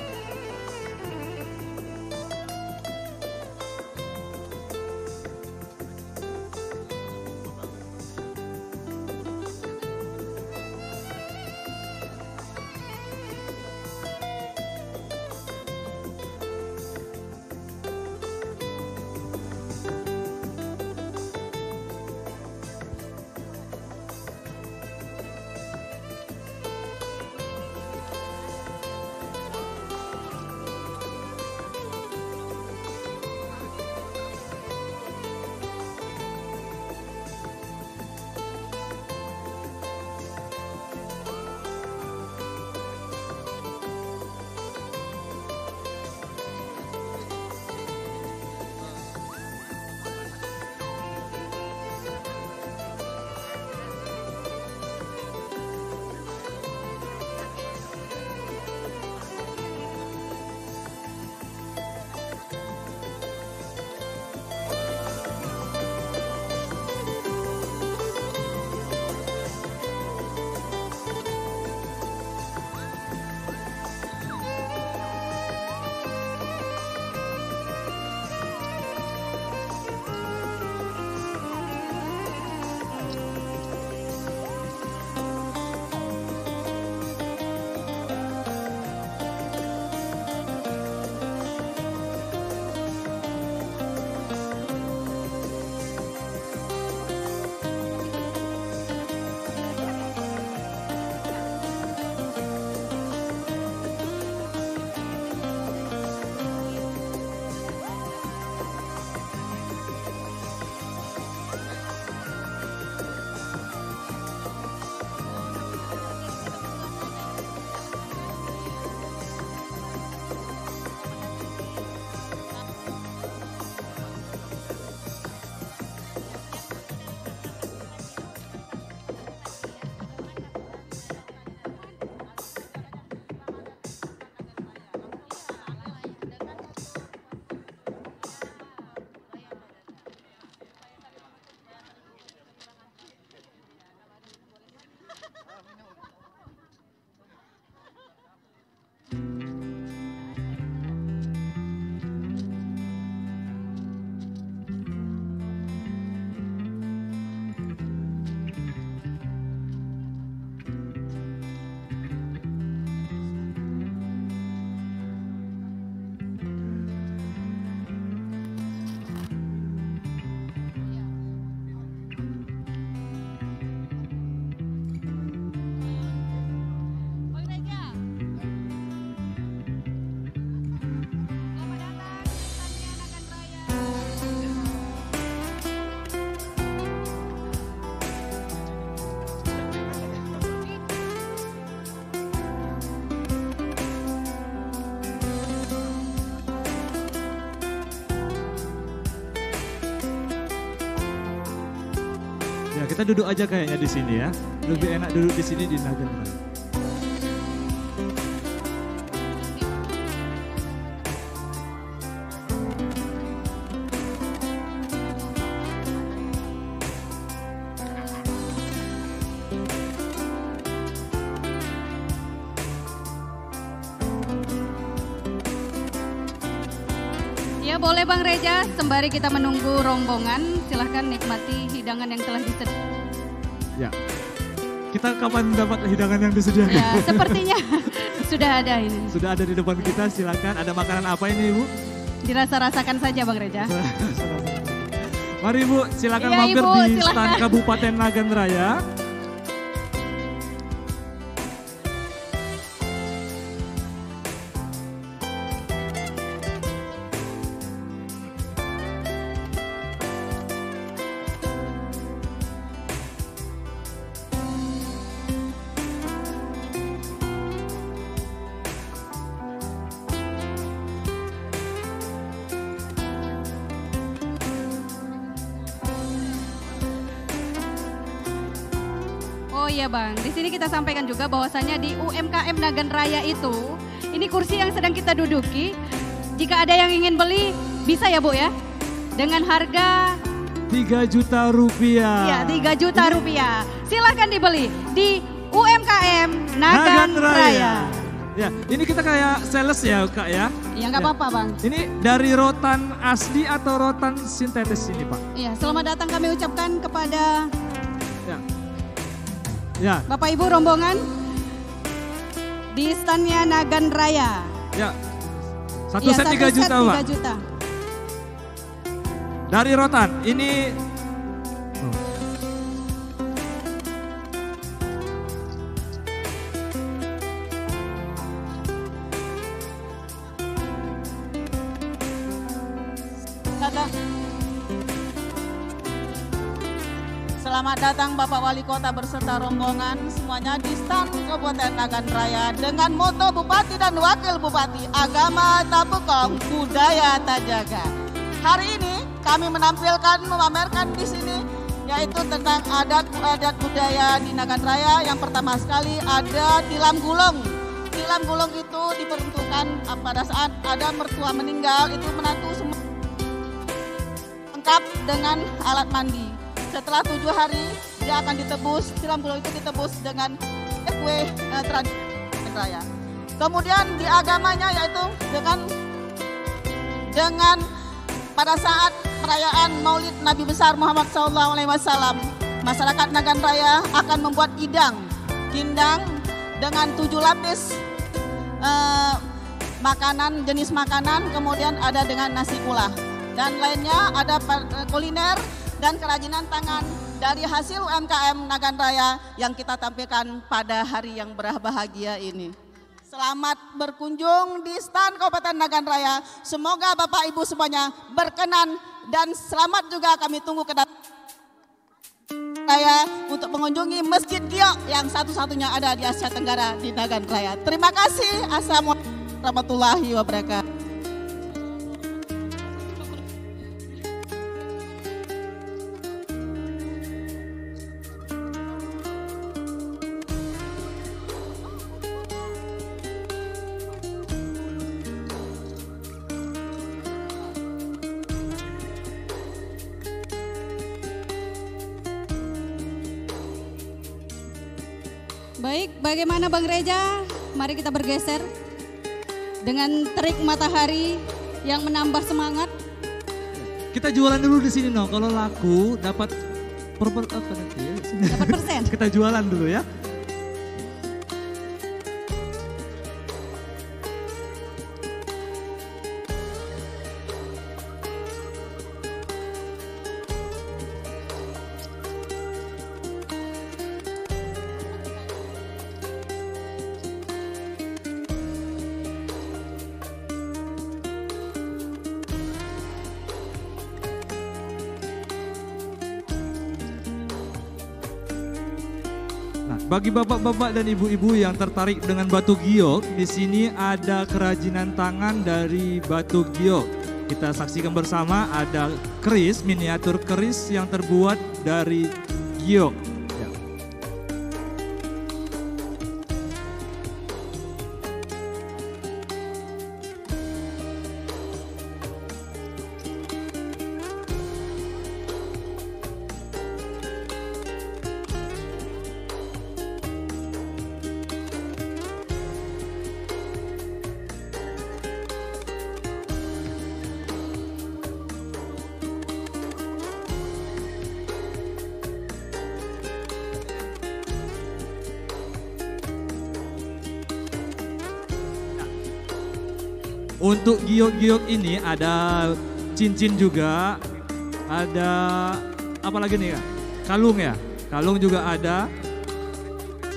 kita duduk aja kayaknya di sini ya. Lebih enak duduk di sini di Nagan Raya. Ya boleh Bang Reja, sembari kita menunggu rombongan, silahkan nikmati hidangan yang telah disediakan. Ya, kita kapan dapat hidangan yang disediakan? Ya, sepertinya sudah ada ini. Sudah ada di depan kita, silakan. Ada makanan apa ini Ibu? Dirasa-rasakan saja Bang Reja. Mari Ibu, silakan Iya, mampir Ibu, di silakan. stand Kabupaten Nagan Raya. Oh iya Bang, di sini kita sampaikan juga bahwasanya di UMKM Nagan Raya itu, ini kursi yang sedang kita duduki, jika ada yang ingin beli, bisa ya Bu ya? Dengan harga 3 juta rupiah. ya 3 juta rupiah. Silahkan dibeli di UMKM Nagan Raya. Ya, ini kita kayak sales ya Kak ya. Ya nggak apa-apa Bang. Ini dari rotan asli atau rotan sintetis ini Pak? Iya, selamat datang kami ucapkan kepada Ya, Bapak Ibu rombongan di standnya Nagan Raya. ya. Satu Iya, set 3 juta Pak. 3 juta. Dari rotan, ini Selamat datang Bapak Wali Kota beserta rombongan semuanya di stand Kabupaten Nagan Raya dengan moto Bupati dan Wakil Bupati, agama tak pekong, budaya tak jaga. Hari ini kami memamerkan di sini yaitu tentang adat budaya di Nagan Raya. Yang pertama sekali ada tilam gulung. Tilam gulung itu diperuntukkan pada saat ada mertua meninggal, itu menantu semua lengkap dengan alat mandi. Setelah 7 hari dia akan ditebus, tilam gulung itu ditebus dengan kue tradisi raya. Kemudian di agamanya yaitu dengan pada saat perayaan Maulid Nabi besar Muhammad SAW, masyarakat Nagan Raya akan membuat kindang dengan 7 lapis makanan, jenis makanan, kemudian ada dengan nasi kulah dan lainnya, ada kuliner dan kerajinan tangan dari hasil UMKM Nagan Raya yang kita tampilkan pada hari yang berbahagia ini. Selamat berkunjung di stand Kabupaten Nagan Raya. Semoga Bapak Ibu semuanya berkenan dan selamat juga kami tunggu kedatangan Raya untuk mengunjungi Masjid Giok yang satu-satunya ada di Asia Tenggara di Nagan Raya. Terima kasih. Assalamualaikum warahmatullahi wabarakatuh. Baik, bagaimana Bang Reja? Mari kita bergeser dengan terik matahari yang menambah semangat. kita jualan dulu di sini no. Kalau laku dapat apa nanti ya? Dapat persen. Kita jualan dulu ya. Bagi bapak-bapak dan ibu-ibu yang tertarik dengan batu giok, di sini ada kerajinan tangan dari batu giok. Kita saksikan bersama ada keris, miniatur keris yang terbuat dari giok. Ya. Untuk giok-giok ini ada cincin juga, ada apa lagi nih Kak? Kalung ya, kalung juga ada,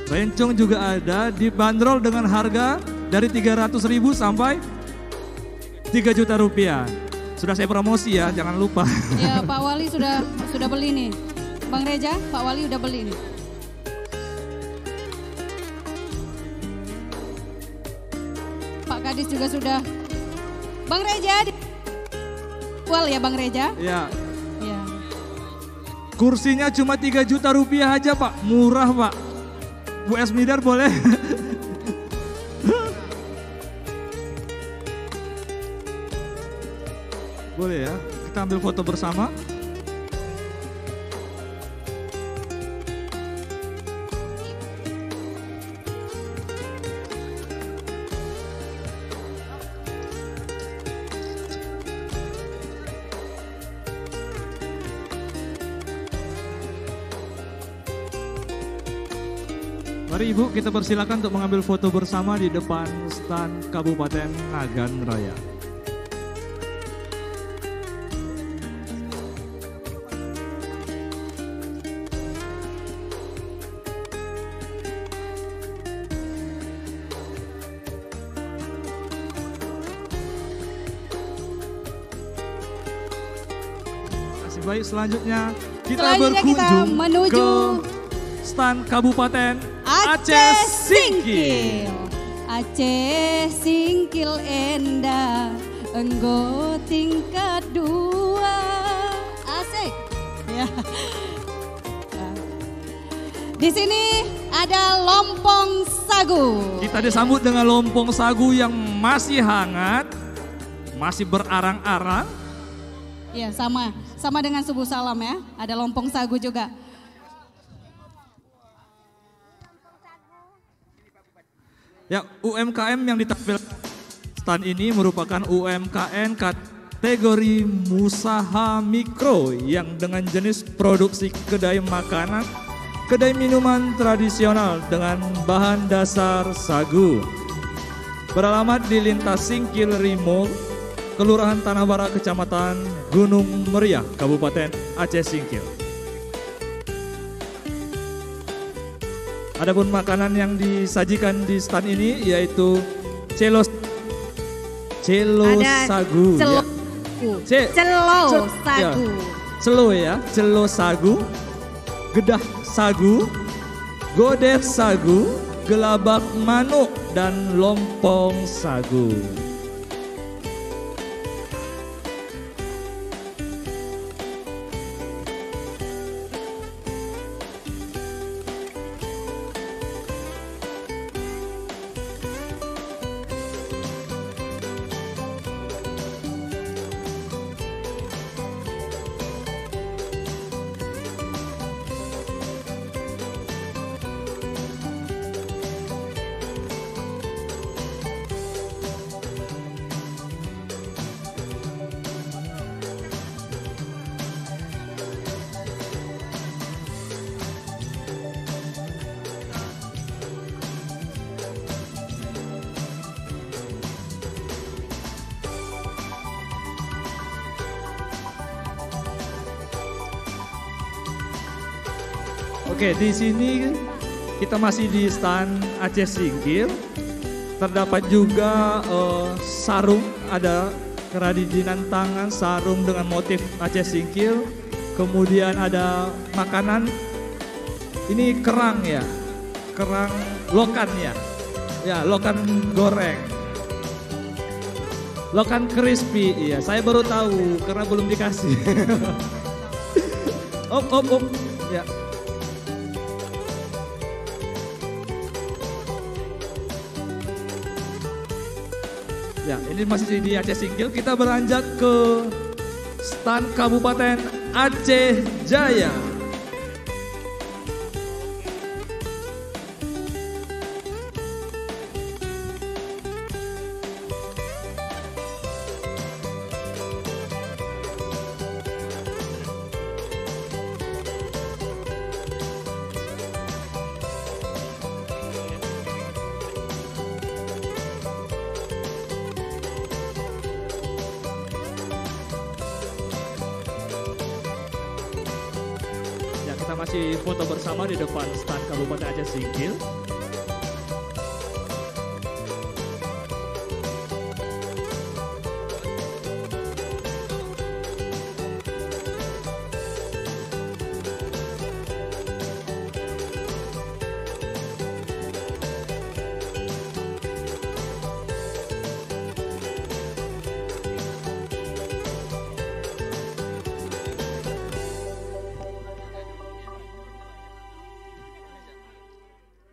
bencong juga ada, dibanderol dengan harga dari 300.000 sampai 3 juta rupiah. Sudah saya promosi ya, jangan lupa. Ya Pak Wali sudah beli nih. Bang Reja, Pak Wali udah beli nih. Pak Kadis juga sudah. Bang Reja, jual ya Bang Reja? Ya. Ya. Kursinya cuma 3 juta rupiah aja Pak, murah Pak. Bu Asmidar boleh? Boleh ya, kita ambil foto bersama. Mari Ibu, kita persilakan untuk mengambil foto bersama di depan stan Kabupaten Nagan Raya. Masih baik, selanjutnya kita berkunjung menuju ke stan Kabupaten Aceh Singkil. Aceh Singkil endah, enggo tingkat 2. Asik. Ya. Di sini ada lompong sagu. Kita disambut dengan lompong sagu yang masih hangat, masih berarang-arang. Ya, sama dengan subuh salam ya. Ada lompong sagu juga. Ya, UMKM yang ditampilkan stand ini merupakan UMKM kategori usaha mikro yang dengan jenis produksi kedai makanan, kedai minuman tradisional dengan bahan dasar sagu. Beralamat di Lintas Singkil Rimau, Kelurahan Tanah Barat, Kecamatan Gunung Meriah, Kabupaten Aceh Singkil. Adapun makanan yang disajikan di stand ini yaitu celo sagu. Celo sagu. Celo ya, celo sagu, gedah sagu, godeh sagu, gelabak manuk, dan lompong sagu. Oke, di sini kita masih di stand Aceh Singkil. Terdapat juga sarung, ada kerajinan tangan sarung dengan motif Aceh Singkil. Kemudian ada makanan, ini kerang ya, kerang lokan ya, lokan goreng. Lokan crispy, iya saya baru tahu karena belum dikasih. Om, ya. Ya, ini masih di Aceh Singkil. Kita beranjak ke stan Kabupaten Aceh Jaya. Kita masih foto bersama di depan stan Kabupaten Aceh Singkil.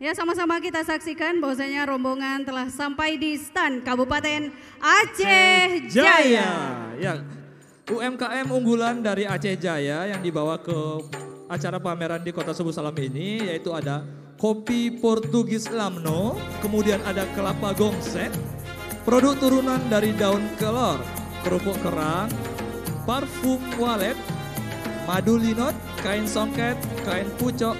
Ya, sama-sama kita saksikan bahwasanya rombongan telah sampai di stan Kabupaten Aceh Jaya. Ya, UMKM unggulan dari Aceh Jaya yang dibawa ke acara pameran di Kota Subuh Salam ini yaitu ada kopi Portugis Lamno, kemudian ada kelapa gongsek, produk turunan dari daun kelor, kerupuk kerang, parfum walet, madu linot, kain songket, kain pucok,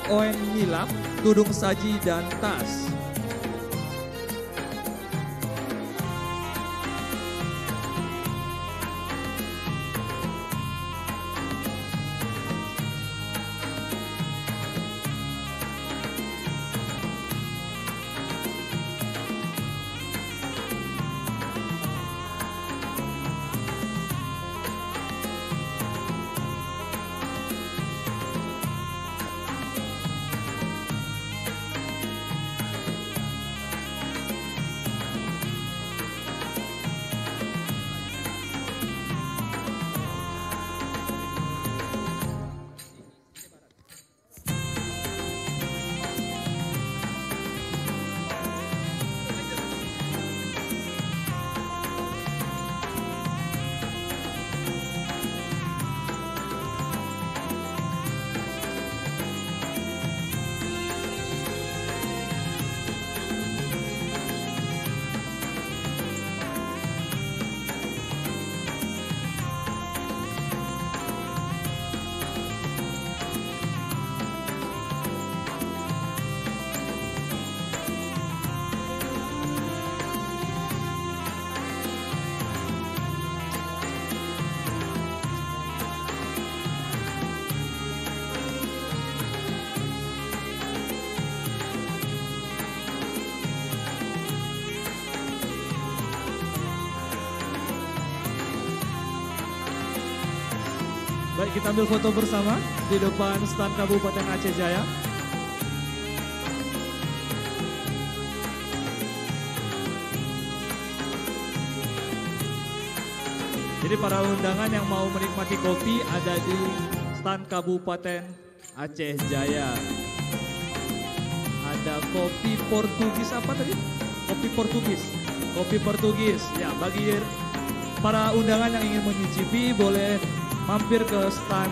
oen nilap, tudung saji, dan tas. Baik, kita ambil foto bersama di depan stan Kabupaten Aceh Jaya. Jadi para undangan yang mau menikmati kopi ada di stan Kabupaten Aceh Jaya. Ada kopi Portugis apa tadi? Kopi Portugis. Kopi Portugis. Ya, bagi para undangan yang ingin menyicipi boleh mampir ke stan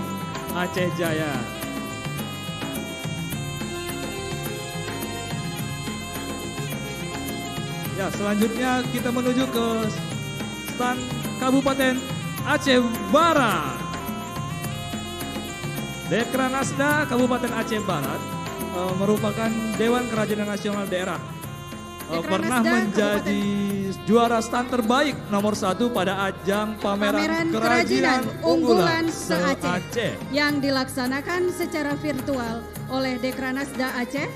Aceh Jaya. Ya, selanjutnya kita menuju ke stan Kabupaten Aceh Barat. Dekranasda Kabupaten Aceh Barat merupakan Dewan Kerajinan Nasional Daerah. Pernah menjadi juara stan terbaik nomor 1 pada ajang pameran kerajinan unggulan se-Aceh yang dilaksanakan secara virtual oleh Dekranasda Aceh.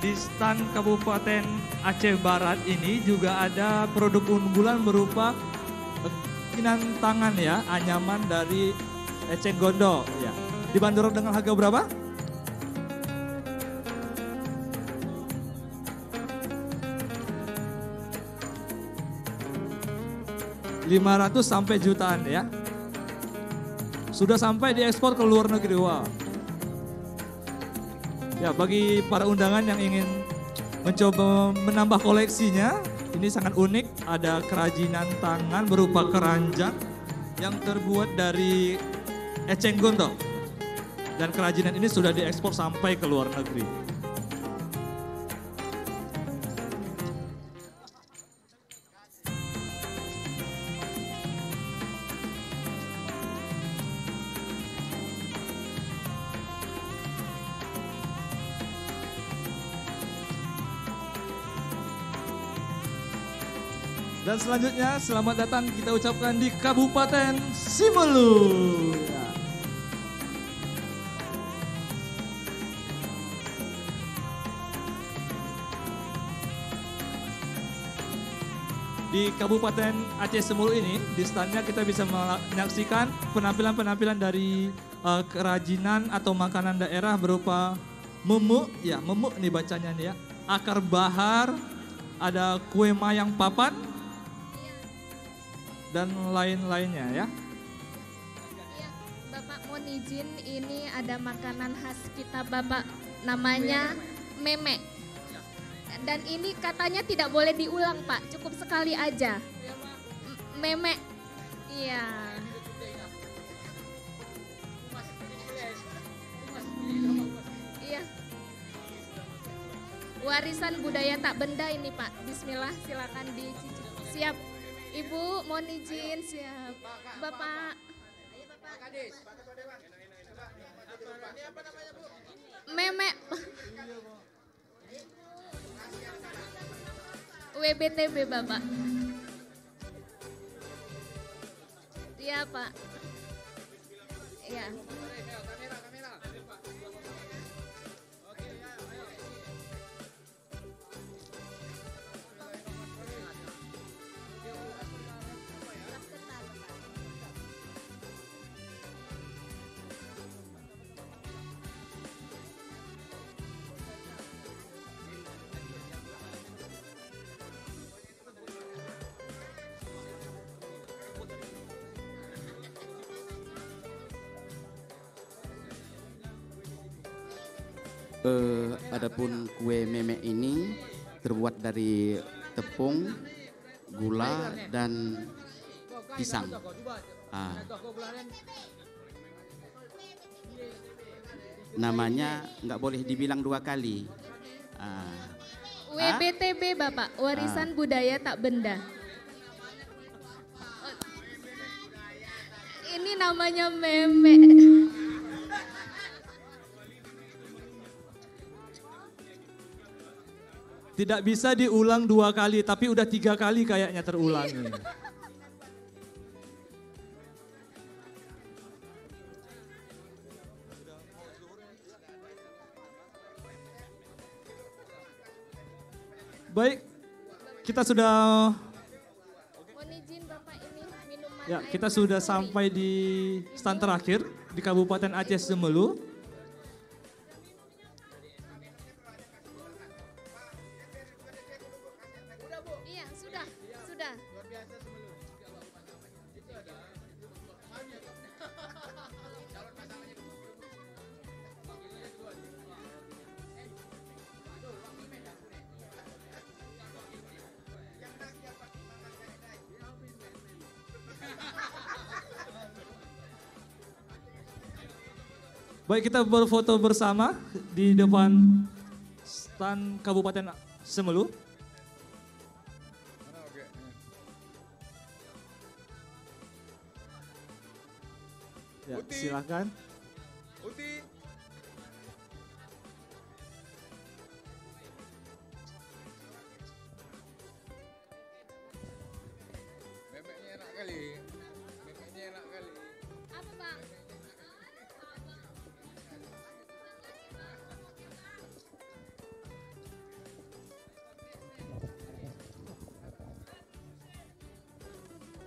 di stan Kabupaten Aceh Barat ini juga ada produk unggulan berupa kerajinan tangan ya, anyaman dari eceng gondok ya. Dibanderol dengan harga berapa? Rp500 sampai jutaan ya. Sudah sampai diekspor ke luar negeri. Wah. Ya, bagi para undangan yang ingin mencoba menambah koleksinya, ini sangat unik. Ada kerajinan tangan berupa keranjang yang terbuat dari eceng gondok. Dan kerajinan ini sudah diekspor sampai ke luar negeri. Dan selanjutnya selamat datang kita ucapkan di Kabupaten Simelu. Ya. Di Kabupaten Aceh Simelu ini, di standnya kita bisa menyaksikan penampilan-penampilan dari kerajinan atau makanan daerah berupa memuk, ya memuk nih bacanya nih ya, akar bahar, ada kue mayang papan, dan lain-lainnya ya. Iya, Bapak mohon izin, ini ada makanan khas kita Bapak, namanya memek. Dan ini katanya tidak boleh diulang Pak, cukup sekali aja. Memek, iya. Iya. Warisan budaya tak benda ini Pak, bismillah silakan dicicip. Siap. Ibu, mohon izin, siap. Bapak. Memek. WBTB Bapak. Iya Pak. Iya. Adapun kue memek ini terbuat dari tepung, gula, dan pisang. Namanya nggak boleh dibilang dua kali. WBTB Bapak, warisan budaya tak benda. Ini namanya memek. Tidak bisa diulang dua kali, tapi udah 3 kali kayaknya terulang. Baik, kita sudah ya, kita sudah sampai di stand terakhir di Kabupaten Aceh Simelu. Baik, kita berfoto bersama di depan stand Kabupaten Simelu. Ya, silakan. Uti. Memeknya enak kali. Memeknya enak kali. Apa Bang?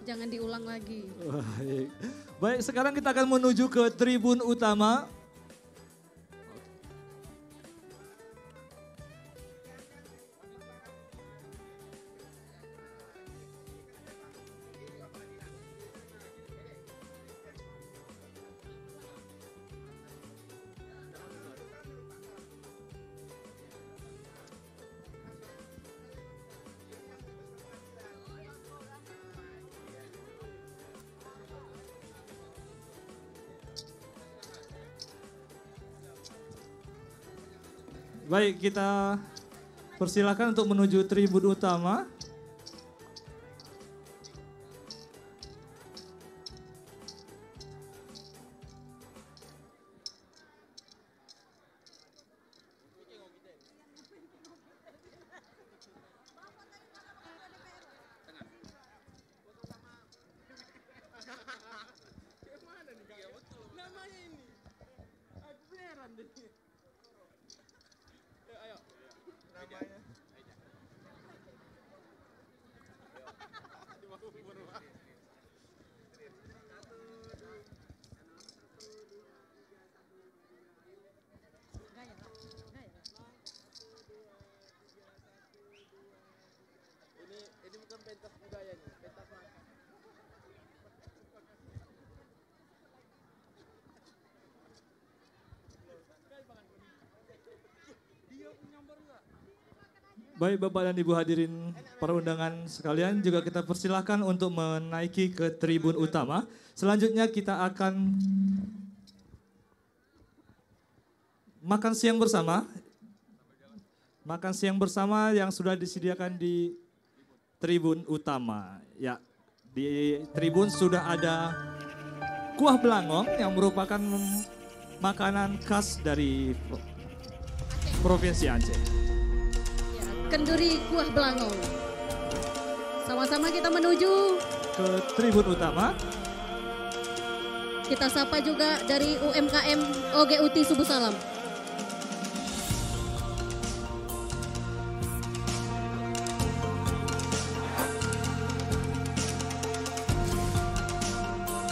jangan diulang lagi. Baik. Baik, sekarang kita akan menuju ke tribun utama. Baik, kita persilakan untuk menuju tribun utama. Ini bukan pentas budaya nih, pentas makan. Baik Bapak dan Ibu hadirin para undangan sekalian, juga kita persilahkan untuk menaiki ke tribun utama. Selanjutnya kita akan makan siang bersama. Makan siang bersama yang sudah disediakan di tribun utama. Ya, di tribun sudah ada kuah belangong yang merupakan makanan khas dari Provinsi Aceh. Kenduri kuah belangong. Sama-sama kita menuju ke tribun utama. Kita sapa juga dari UMKM OGUT Subuh Salam.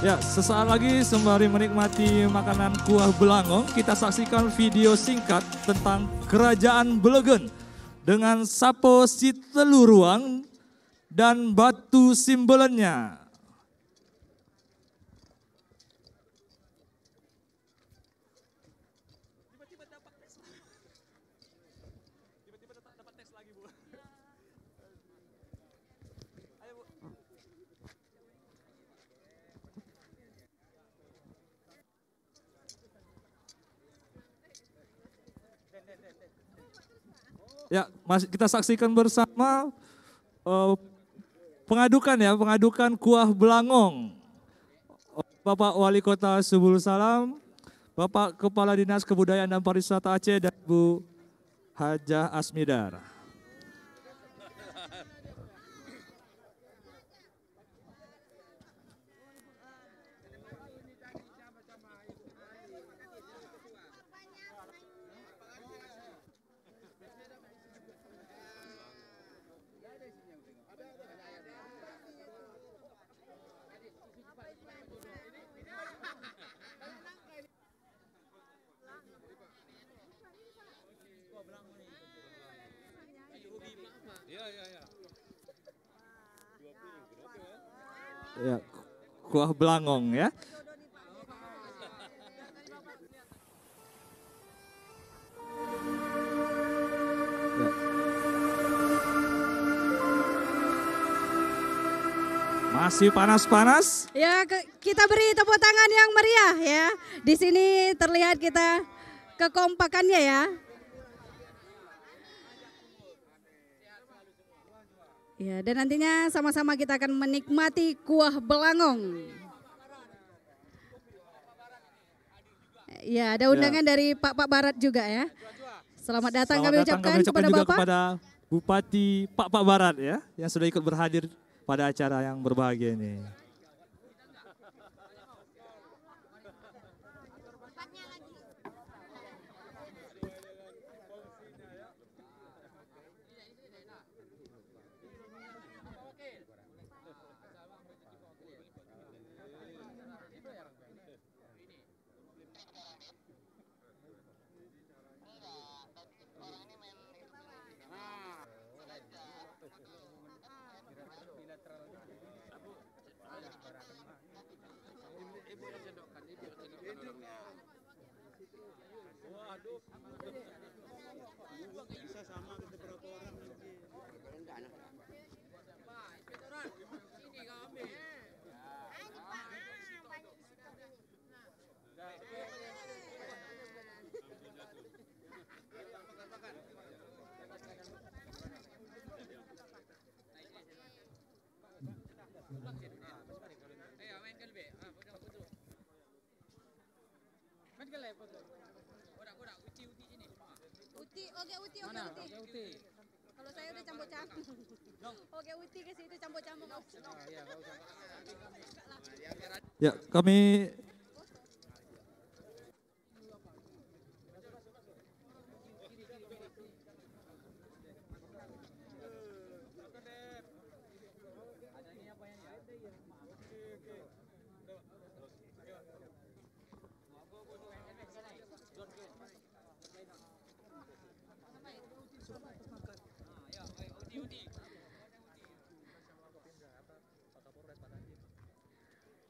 Ya, sesaat lagi sembari menikmati makanan kuah belangong, kita saksikan video singkat tentang Kerajaan Belegen dengan Sapo Siteluruang dan Batu Simbelennya. Ya, kita saksikan bersama pengadukan kuah belangong. Bapak Wali Kota Subul Salam, Bapak Kepala Dinas Kebudayaan dan Pariwisata Aceh, dan Bu Hajah Asmidar. Ya, kuah belangong ya. Masih panas-panas. Ya, kita beri tepuk tangan yang meriah ya. Di sini terlihat kita kekompakannya ya. Ya, dan nantinya sama-sama kita akan menikmati kuah belangong. Ya, ada undangan dari Pak Barat juga ya. Selamat datang kami ucapkan kepada juga Bapak. Kepada Bupati Pak Barat ya, yang sudah ikut berhadir pada acara yang berbahagia ini. Bisa sama beberapa orang nanti. Ini kau ambil. Uti. Kalau saya udah campur-campur. Oke, Uti ke situ campur-campur. Ya, kami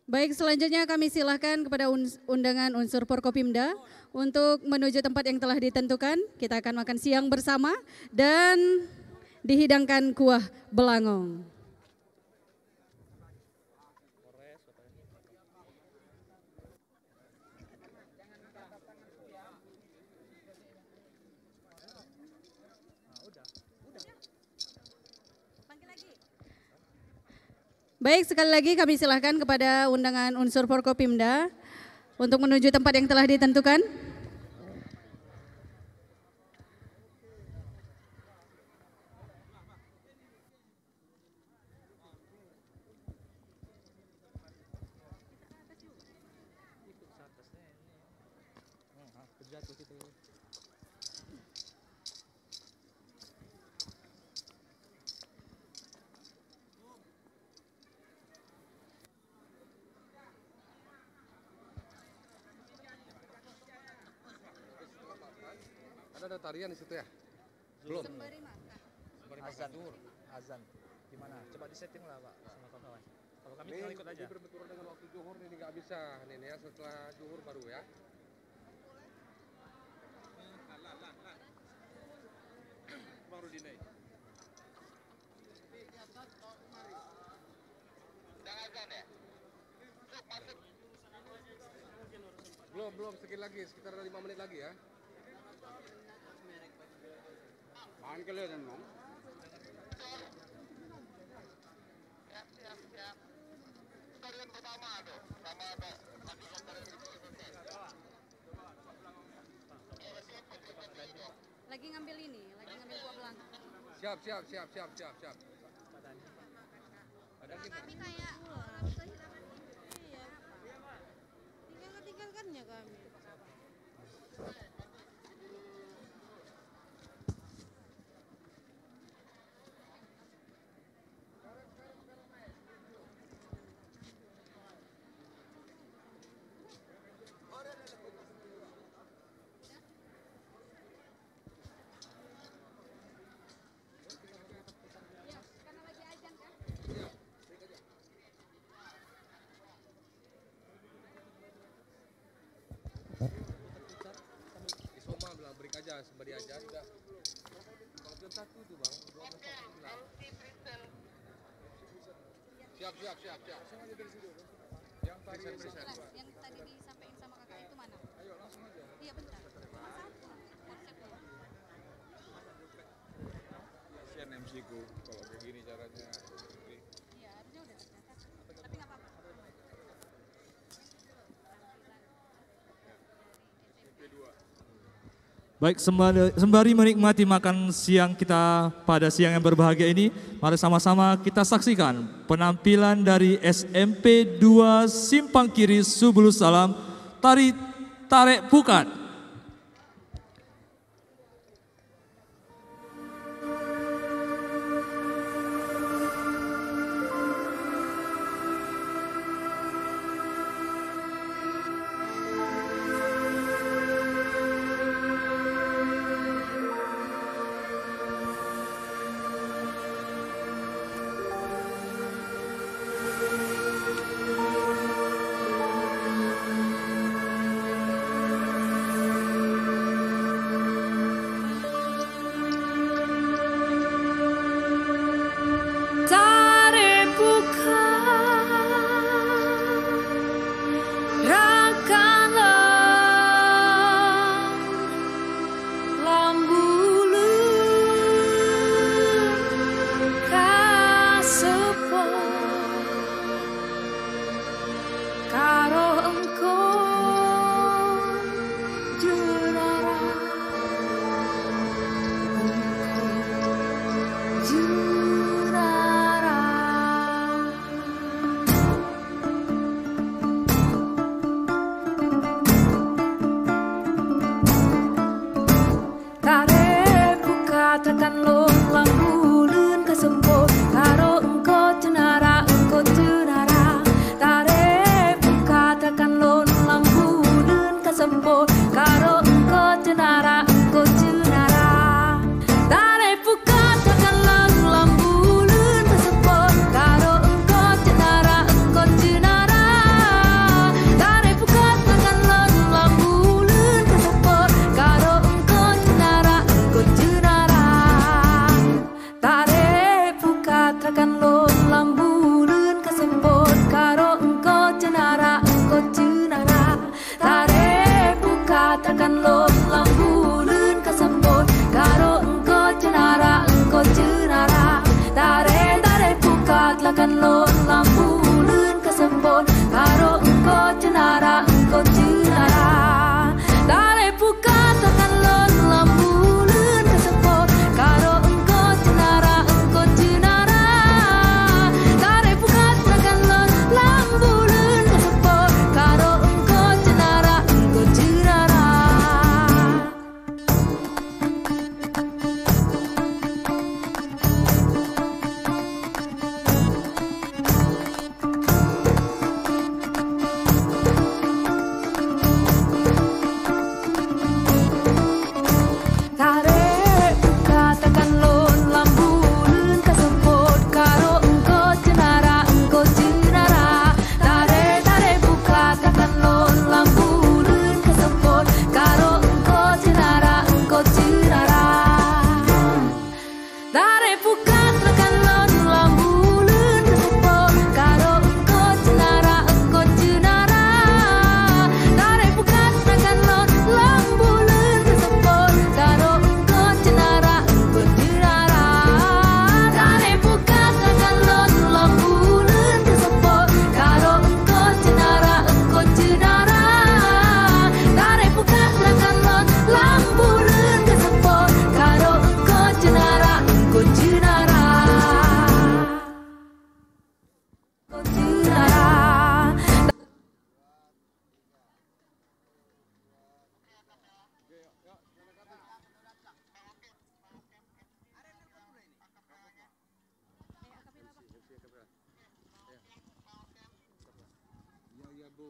Baik, selanjutnya kami silakan kepada undangan unsur Forkopimda untuk menuju tempat yang telah ditentukan. Kita akan makan siang bersama dan dihidangkan kuah belangong. Baik, sekali lagi kami silahkan kepada undangan unsur Forkopimda untuk menuju tempat yang telah ditentukan. Ada tarian di situ ya? Belum. Sembari makan. Azan. Azan. Gimana? Coba disetting lah Pak sama kawan-kawan. Kalau kami Ini tinggal ikut aja. berbenturan dengan waktu zuhur ini nggak bisa nih ya, setelah zuhur baru ya. Bang Rudinai. Belum, sedikit lagi, sekitar 5 menit lagi ya. Makan kelihatan Bang. Lagi ngambil ini, lagi ngambil kuah belangong. Siap. Ada Kami kayak orang kehilangan ini. Iya. Tinggalkannya kami. Isoma bilang break aja, sembari aja udah. Bang jam 1 tuh Bang, 12.49. Siap. Yang tarian Yang tadi disampaikan sama kakak itu mana? Ayo langsung aja. Iya bentar. Cuma satu konsepnya. Kasihan MC ku kalau kayak gini caranya. Iya, harusnya udah tercatat. Tapi nggak apa-apa. baik, sembari menikmati makan siang kita pada siang yang berbahagia ini, mari sama-sama kita saksikan penampilan dari SMP 2 Simpang Kiri Subulus Salam, tari Tarik Pukat.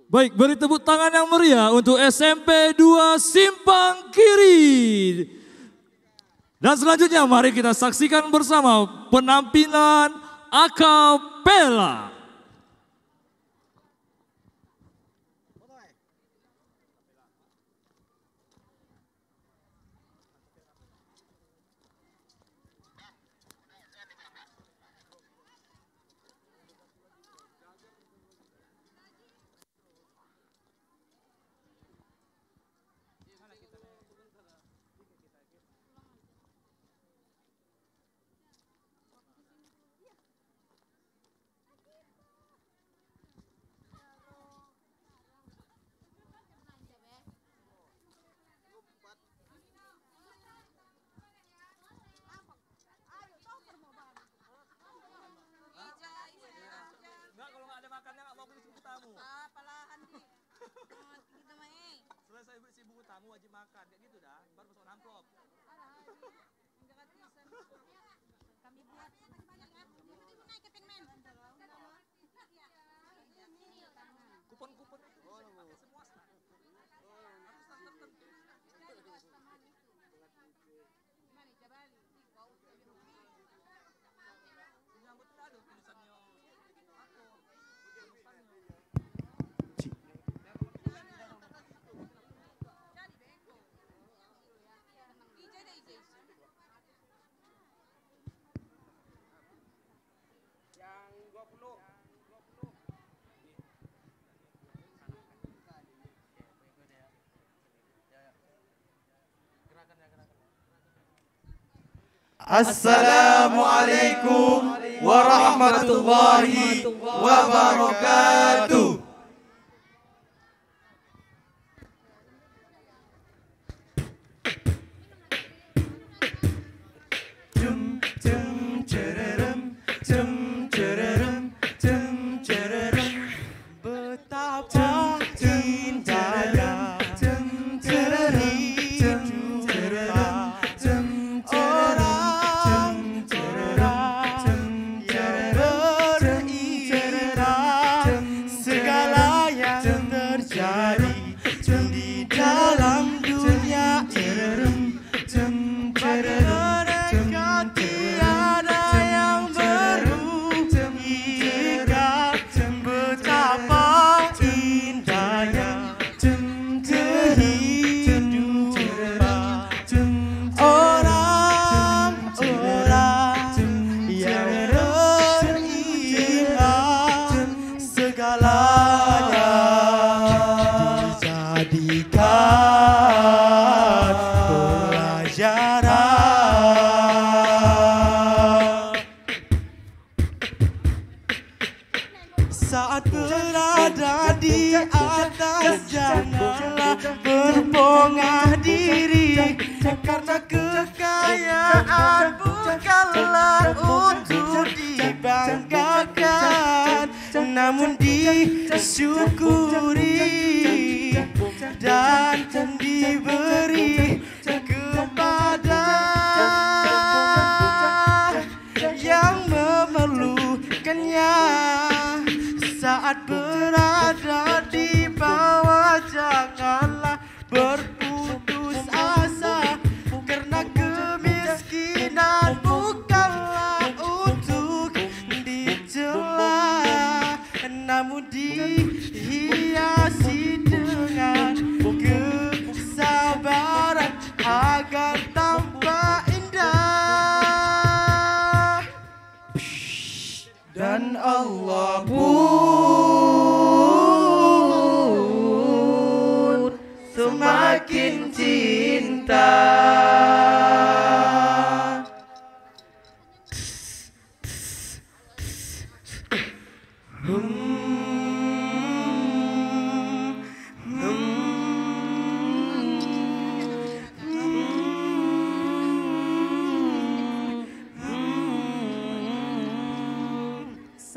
Baik, beri tepuk tangan yang meriah untuk SMP 2 Simpang Kiri. Dan selanjutnya mari kita saksikan bersama penampilan akapela. Selesai beli si buku tamu wajib makan, kayak gitu dah, baru masuk amplop. Kami buat banyak ya. Naik ke pingmen. Kupon-kupon itu bisa dipakai semua start. Menyambut ada tulisannya. Assalamualaikum warahmatullahi wabarakatuh. Betapa indahnya saat berada di atas janganlah berbongah diri, karena kekayaan bukanlah untuk dibanggakan, namun disyukuri dan diberi kepada yang memerlukannya. Saat berada di bawah janganlah berputus asa, karena kemiskinan bukanlah untuk dicela, namun dihiasi dengan kesabaran agar tampak indah. Dan Allah pun semakin cinta.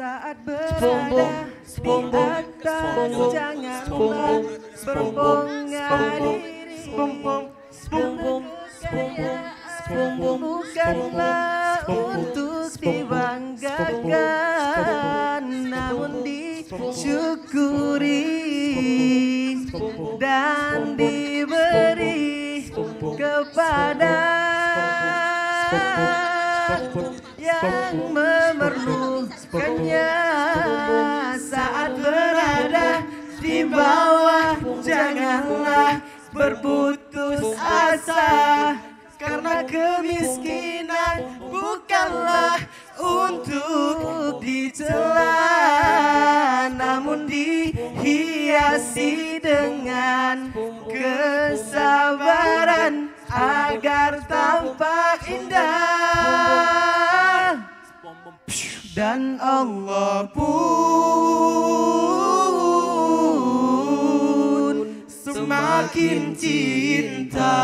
Saat berada di atas janganlah berbongah diri, bukanlah untuk dibanggakan, namun disyukuri syukuri dan diberi kepada yang memerlukannya saat berada di bawah. Janganlah berputus asa, karena kemiskinan bukanlah untuk dicela, namun dihiasi dengan kesabaran agar tampak indah. Dan Allah pun semakin cinta.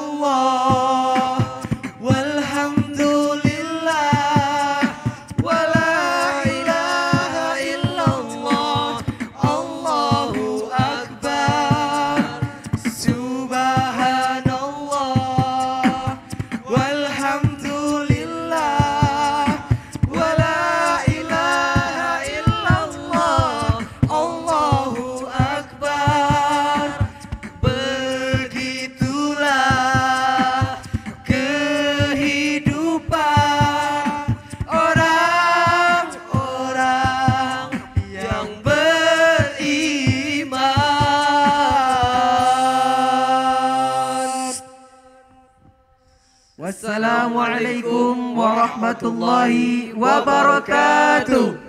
Subhanallah walhamdulillah wala ilaha illallah Allahu akbar. Subhanallah walhamdulillah wala ilaha illallah Allahu akbar. Begitulah kehidupan orang-orang yang beriman. Wassalamualaikum warahmatullahi wabarakatuh.